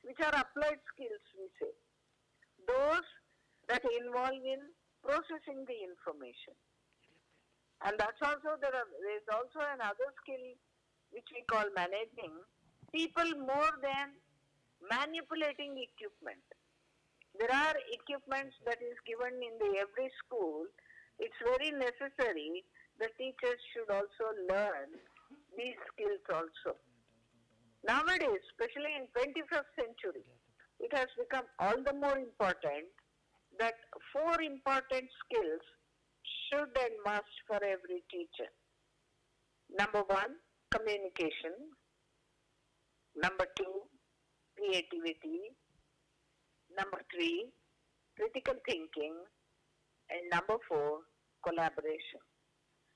which are applied skills, we say. Those that involve in processing the information. And that's also, there is also another skill which we call managing people more than manipulating equipment. There are equipments that is given in every school. It's very necessary the teachers should also learn these skills also. Nowadays, especially in 21st century, it has become all the more important that 4 important skills should and must for every teacher. Number 1, communication. Number 2, creativity. Number 3, critical thinking. And number 4, collaboration.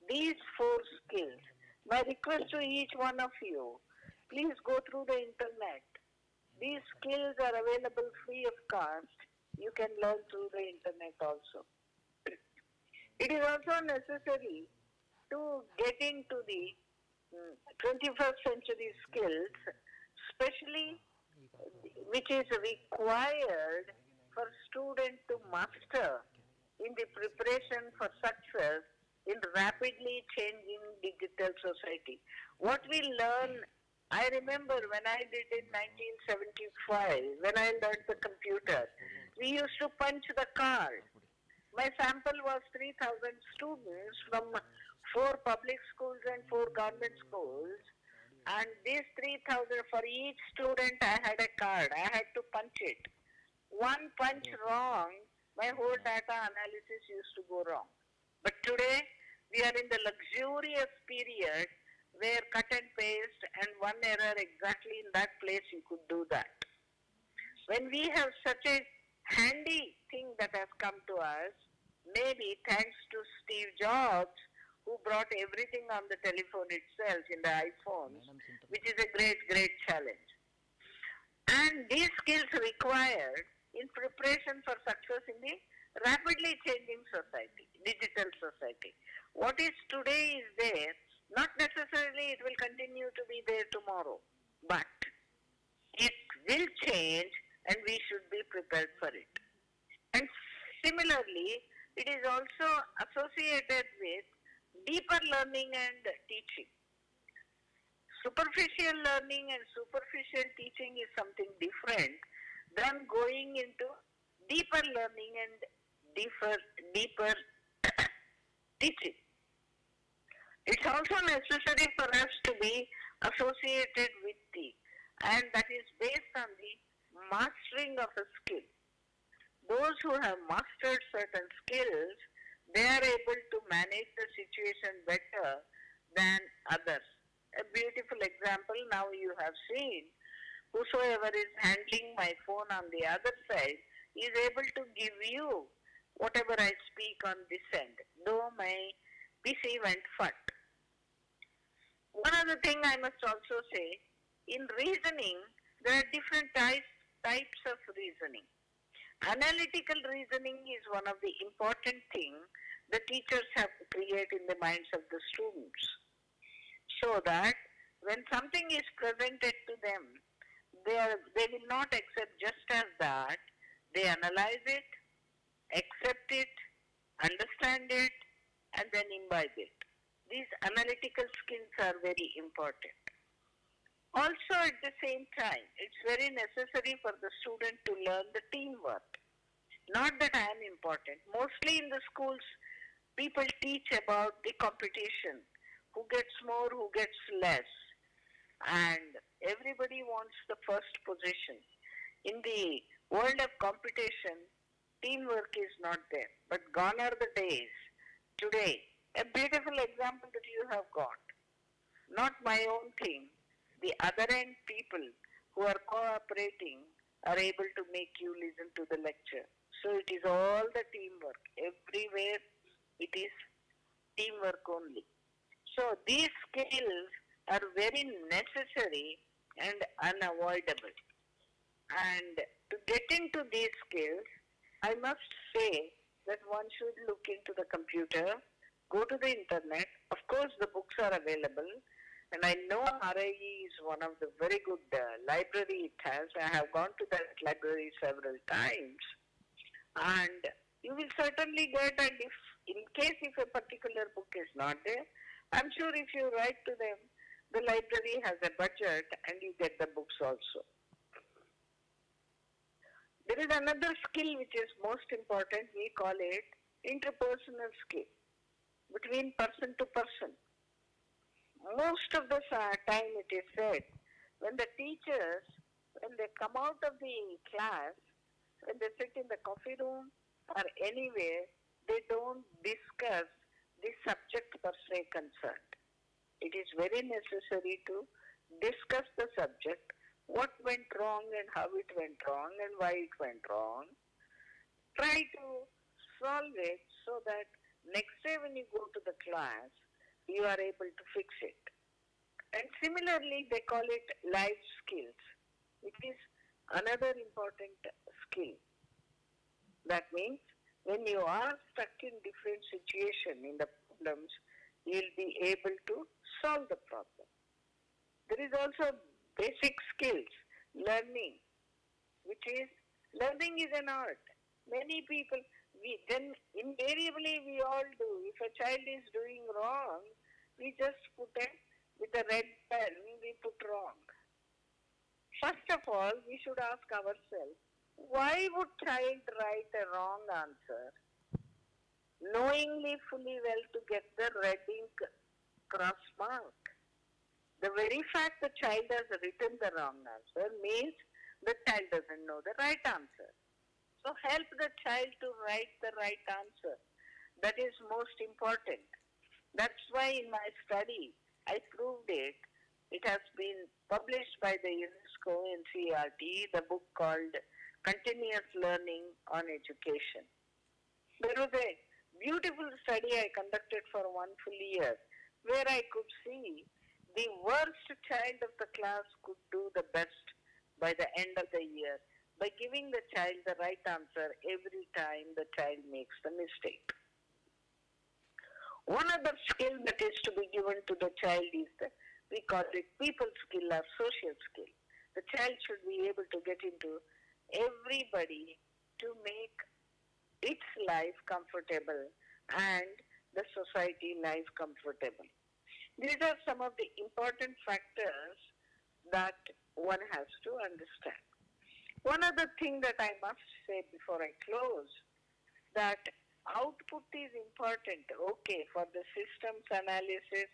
These 4 skills, my request to each one of you, please go through the internet. These skills are available free of cost. You can learn through the internet also. It is also necessary to get into the 21st century skills, especially which is required for students to master in the preparation for success in rapidly changing digital society. What we learn I remember when I did in 1975, when I learned the computer, we used to punch the card. My sample was 3,000 students from 4 public schools and 4 government schools. And these 3,000, for each student I had a card. I had to punch it. One punch wrong, my whole data analysis used to go wrong. But today, we are in the luxurious period where cut and paste and one error exactly in that place you could do that. When we have such a handy thing that has come to us, maybe thanks to Steve Jobs, who brought everything on the telephone itself in the iPhones, which is a great, great challenge. And these skills required in preparation for success in the rapidly changing society, digital society. What is today is there, not necessarily it will continue to be there tomorrow, but it will change and we should be prepared for it. And similarly, it is also associated with deeper learning and teaching. Superficial learning and superficial teaching is something different than going into deeper learning and deeper teaching. It's also necessary for us to be associated with and that is based on the mastering of a skill. Those who have mastered certain skills, they are able to manage the situation better than others. A beautiful example now you have seen, whosoever is handling my phone on the other side is able to give you whatever I speak on this end, though my PC went fat. One other thing I must also say, in reasoning, there are different types of reasoning. Analytical reasoning is one of the important things the teachers have to create in the minds of the students, so that when something is presented to them, they will not accept just as that. They analyze it, accept it, understand it, and then imbibe it. These analytical skills are very important. Also, at the same time, it's very necessary for the student to learn the teamwork. Not that I am important. Mostly in the schools, people teach about the competition, who gets more, who gets less. And everybody wants the first position. In the world of competition, teamwork is not there. But gone are the days. Today, a beautiful example that you have got. Not my own thing. The other end people who are cooperating are able to make you listen to the lecture. So it is all the teamwork. Everywhere it is teamwork only. So these skills are very necessary and unavoidable. And to get into these skills, I must say that one should look into the computer, go to the internet. Of course, the books are available. And I know RIE is one of the very good library it has. I have gone to that library several times. And you will certainly get, and if a particular book is not there, I'm sure if you write to them, the library has a budget and you get the books also. There is another skill which is most important. We call it interpersonal skill, between person to person. Most of the time it is said, when the teachers, when they come out of the class, when they sit in the coffee room or anywhere, they don't discuss the subject per se concerned. It is very necessary to discuss the subject, what went wrong and how it went wrong and why it went wrong. Try to solve it so that next day when you go to the class, you are able to fix it. And similarly, they call it life skills, which is another important skill. That means when you are stuck in different situations in the problems, you will be able to solve the problem. There is also basic skills, learning, which is, learning is an art. Many people, then invariably we all do. If a child is doing wrong, we just put a with a red pen we put wrong. First of all, we should ask ourselves, why would child write a wrong answer, knowingly fully well to get the red ink cross mark? The very fact the child has written the wrong answer means the child doesn't know the right answer. So help the child to write the right answer. That is most important. That's why in my study I proved it. It has been published by the UNESCO in CRT, the book called Continuous Learning on Education. There was a beautiful study I conducted for 1 full year where I could see the worst child of the class could do the best by the end of the year by giving the child the right answer every time the child makes the mistake. One other skill that is to be given to the child is we call it people skill or social skill. The child should be able to get into everybody to make its life comfortable and the society life comfortable. These are some of the important factors that one has to understand. One other thing that I must say before I close, that output is important. Okay, for the systems analysis,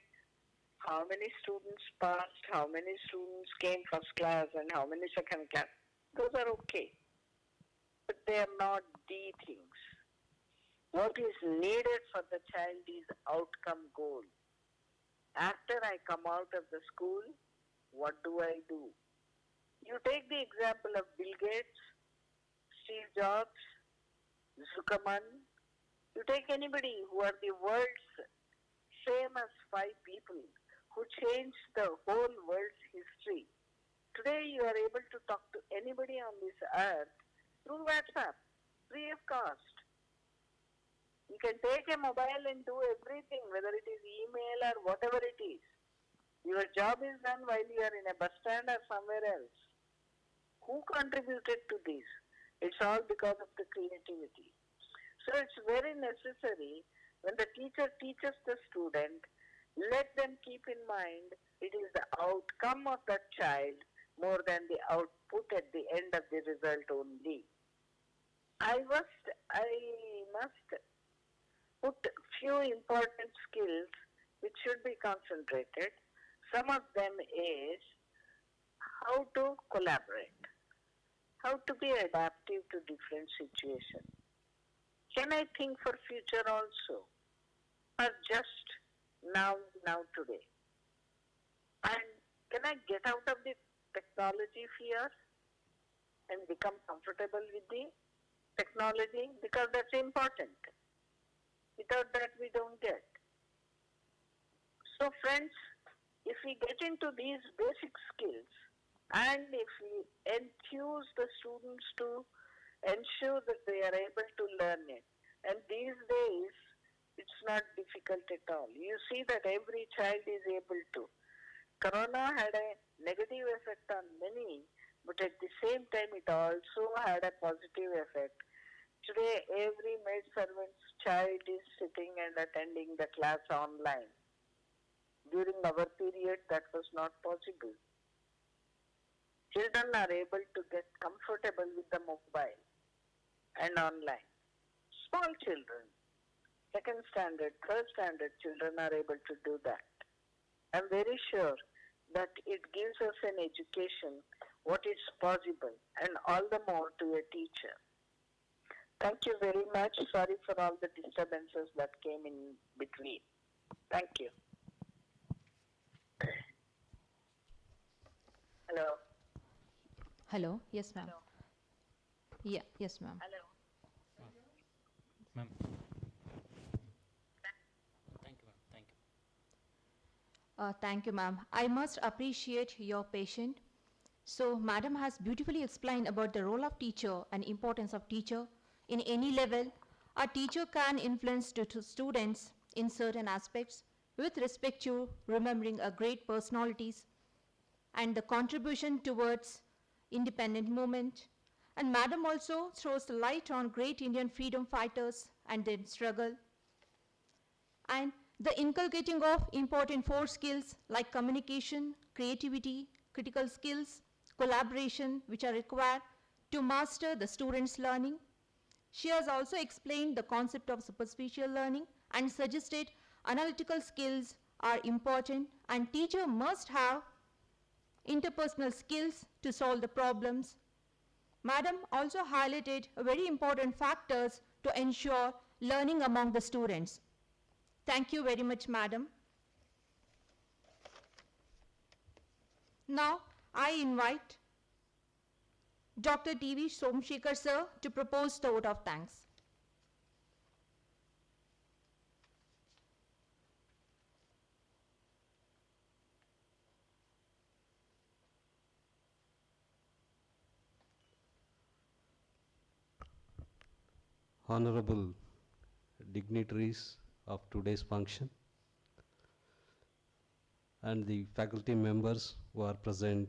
how many students passed, how many students came first class and how many second class, those are okay. But they are not the things. What is needed for the child is outcome goal. After I come out of the school, what do I do? You take the example of Bill Gates, Steve Jobs, Zuckerman. You take anybody who are the world's famous 5 people who changed the whole world's history. Today you are able to talk to anybody on this earth through WhatsApp, free of cost. You can take a mobile and do everything, whether it is email or whatever it is. Your job is done while you are in a bus stand or somewhere else. Who contributed to this? It's all because of the creativity. So it's very necessary when the teacher teaches the student, let them keep in mind it is the outcome of that child more than the output at the end of the result only. I must put few important skills which should be concentrated. Some of them is how to collaborate, how to be adaptive to different situations. Can I think for future also, or just now today? And can I get out of the technology fear and become comfortable with the technology? Because that's important. Without that, we don't get. So friends, if we get into these basic skills and if we enthuse the students to ensure that they are able to learn it, and these days, it's not difficult at all. You see that every child is able to. Corona had a negative effect on many, but at the same time, it also had a positive effect. Today, every maid servant's child is sitting and attending the class online. During our period, that was not possible. Children are able to get comfortable with the mobile and online. Small children, second standard, third standard children are able to do that. I'm very sure that it gives us an education, what is possible, and all the more to a teacher. Thank you very much. Sorry for all the disturbances that came in between. Thank you. Hello. Hello. Yes, ma'am. Yeah. Yes, ma'am. Hello. Ma'am. Thank you, ma'am. Thank you. Thank you, ma'am. I must appreciate your patience. So, madam has beautifully explained about the role of teacher and importance of teacher. In any level, a teacher can influence students in certain aspects with respect to remembering a great personalities and the contribution towards independent movement. And madam also throws light on great Indian freedom fighters and their struggle. And The inculcating of important 4 skills like communication, creativity, critical skills, collaboration, which are required to master the students' learning. She has also explained the concept of superficial learning and suggested analytical skills are important and teacher must have interpersonal skills to solve the problems. Madam also highlighted very important factors to ensure learning among the students. Thank you very much, Madam. Now, I invite Dr. T.V. Somshekar sir to propose the vote of thanks. Honorable dignitaries of today's function and the faculty members who are present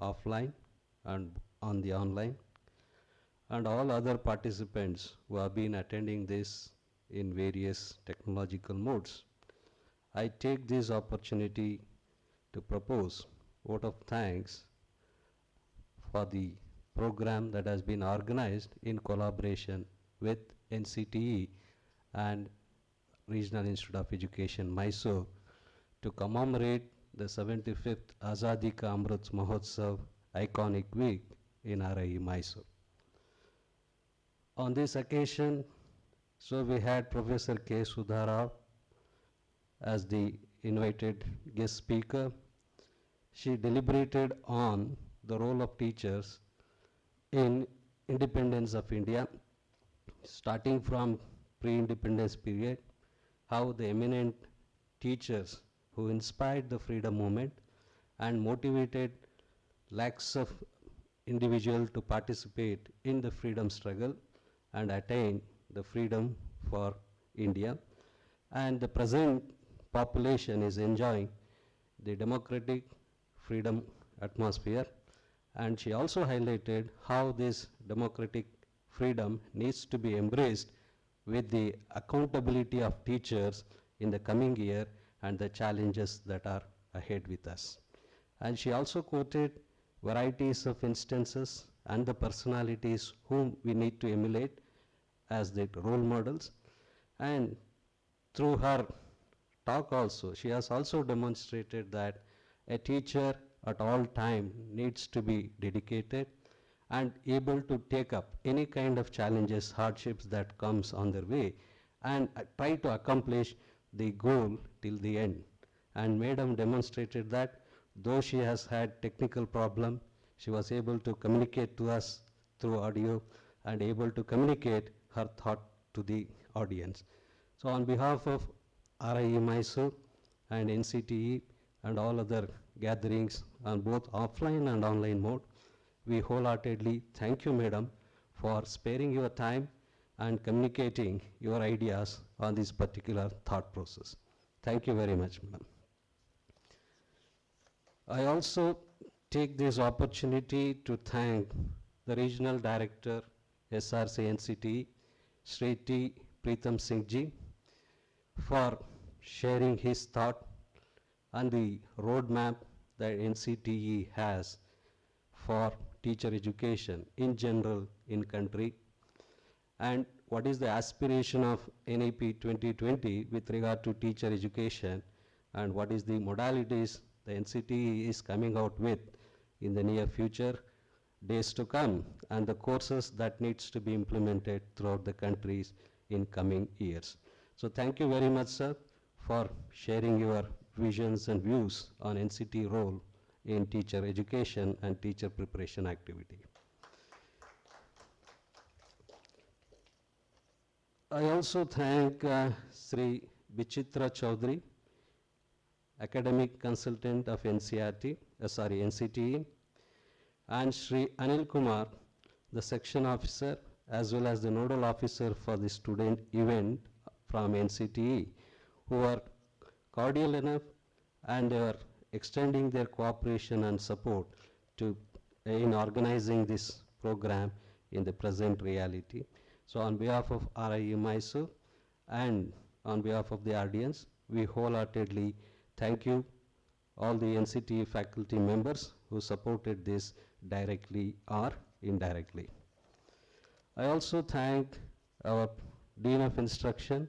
offline and on the online, and all other participants who have been attending this in various technological modes. I take this opportunity to propose vote of thanks for the program that has been organized in collaboration with NCTE and Regional Institute of Education, Mysore, to commemorate the 75th Azadi Ka Amrit Mahotsav iconic week in RIE, Mysore. On this occasion, so we had Professor K. Sudharao as the invited guest speaker. She deliberated on the role of teachers in independence of India, starting from pre-independence period, how the eminent teachers who inspired the freedom movement and motivated lakhs of individuals to participate in the freedom struggle and attain the freedom for India. And the present population is enjoying the democratic freedom atmosphere. And she also highlighted how this democratic freedom needs to be embraced with the accountability of teachers in the coming year and the challenges that are ahead with us. And she also quoted varieties of instances and the personalities whom we need to emulate as the role models. And through her talk also, she has also demonstrated that a teacher at all time needs to be dedicated and able to take up any kind of challenges, hardships that comes on their way, and try to accomplish the goal till the end. And Madam demonstrated that though she has had technical problem, she was able to communicate to us through audio and able to communicate her thought to the audience. So on behalf of RIE Mysore and NCTE and all other gatherings on both offline and online mode, we wholeheartedly thank you, Madam, for sparing your time and communicating your ideas on this particular thought process. Thank you very much, Madam. I also take this opportunity to thank the Regional Director, SRC NCTE, Sri T. Preetham Singh Ji, for sharing his thought on the roadmap that NCTE has for teacher education in general in country, and what is the aspiration of NAP 2020 with regard to teacher education, and what is the modalities the NCTE is coming out with in the near future days to come, and the courses that needs to be implemented throughout the countries in coming years. So thank you very much, sir, for sharing your visions and views on NCTE role in teacher education and teacher preparation activity. I also thank Sri Bichitra Chaudhary, academic consultant of NCTE, and Sri Anil Kumar, the section officer as well as the nodal officer for the student event from NCTE, who are cordial enough and they are extending their cooperation and support to in organizing this program in the present reality. So on behalf of RIE Mysore and on behalf of the audience, we wholeheartedly thank you, all the NCT faculty members who supported this directly or indirectly. I also thank our Dean of Instruction,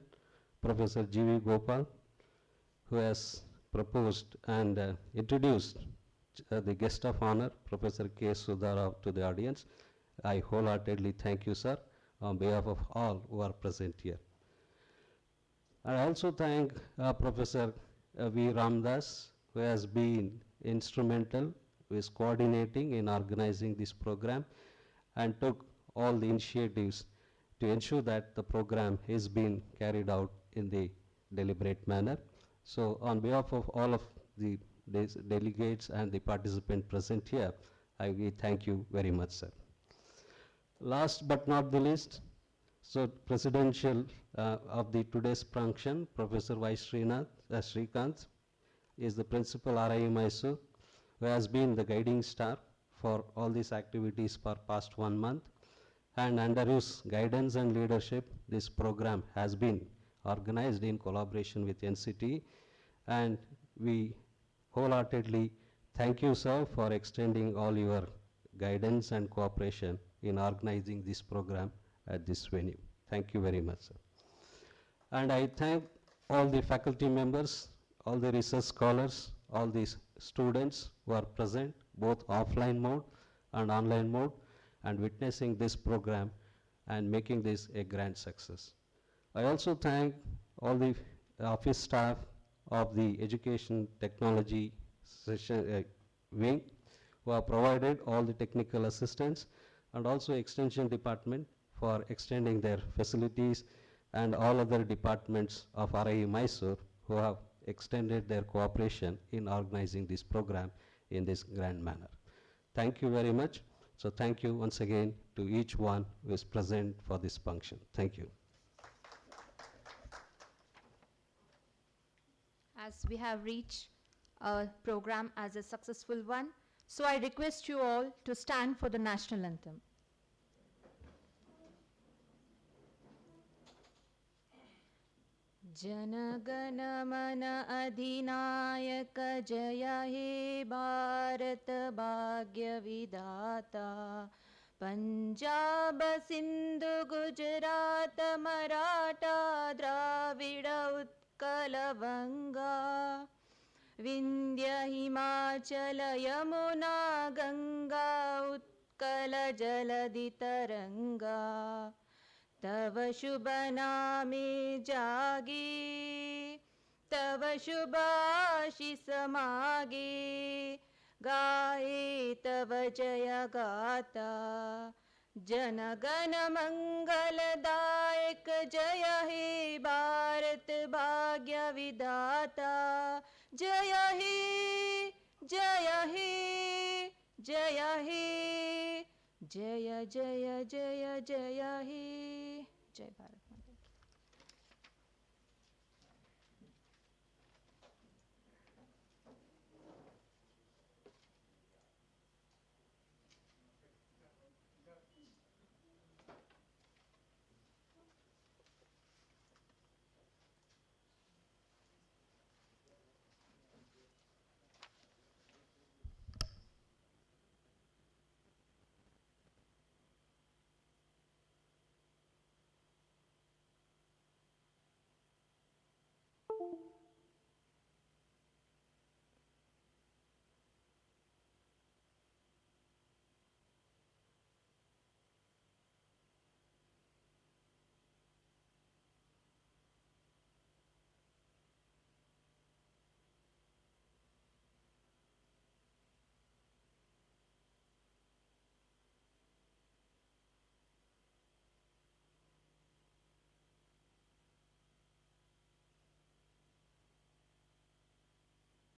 Professor G.V. Gopal, who has proposed and introduced the guest of honor, Professor K. Sudharao, to the audience. I wholeheartedly thank you, sir, on behalf of all who are present here. I also thank Professor V. Ramdas, who has been instrumental with coordinating in organizing this program and took all the initiatives to ensure that the program is being carried out in the deliberate manner. So on behalf of all of the delegates and the participants present here, we thank you very much, sir. Last but not the least, so presidential of the today's function, Professor Y. Srikanth is the principal RIE Mysore, who has been the guiding star for all these activities for past 1 month. And under his guidance and leadership, this program has been organized in collaboration with NCT, and we wholeheartedly thank you, sir, for extending all your guidance and cooperation in organizing this program at this venue. Thank you very much, sir. And I thank all the faculty members, all the research scholars, all these students who are present, both offline mode and online mode, and witnessing this program and making this a grand success. I also thank all the office staff of the Education Technology wing who have provided all the technical assistance, and also Extension Department for extending their facilities, and all other departments of RIE Mysore who have extended their cooperation in organizing this program in this grand manner. Thank you very much. So thank you once again to each one who is present for this function. Thank you. As we have reached our program as a successful one, so I request you all to stand for the national anthem. Jana Gana Mana Adhinayaka Jaya He Bharat Bhagya Vidhata Punjab Sindhu Gujarat Maratha Dravida Utkala Vanga Vindhya Himachala Yamuna Ganga Utkala Jaladi Taranga तव शुभ नामे जागे तव शुभ आशीष मागे गाए तव जय गाता जन गण मंगलदायक जय हे भारत भाग्य विधाता जय हे जय हे जय हे जय जय जय जय हे जय भारत।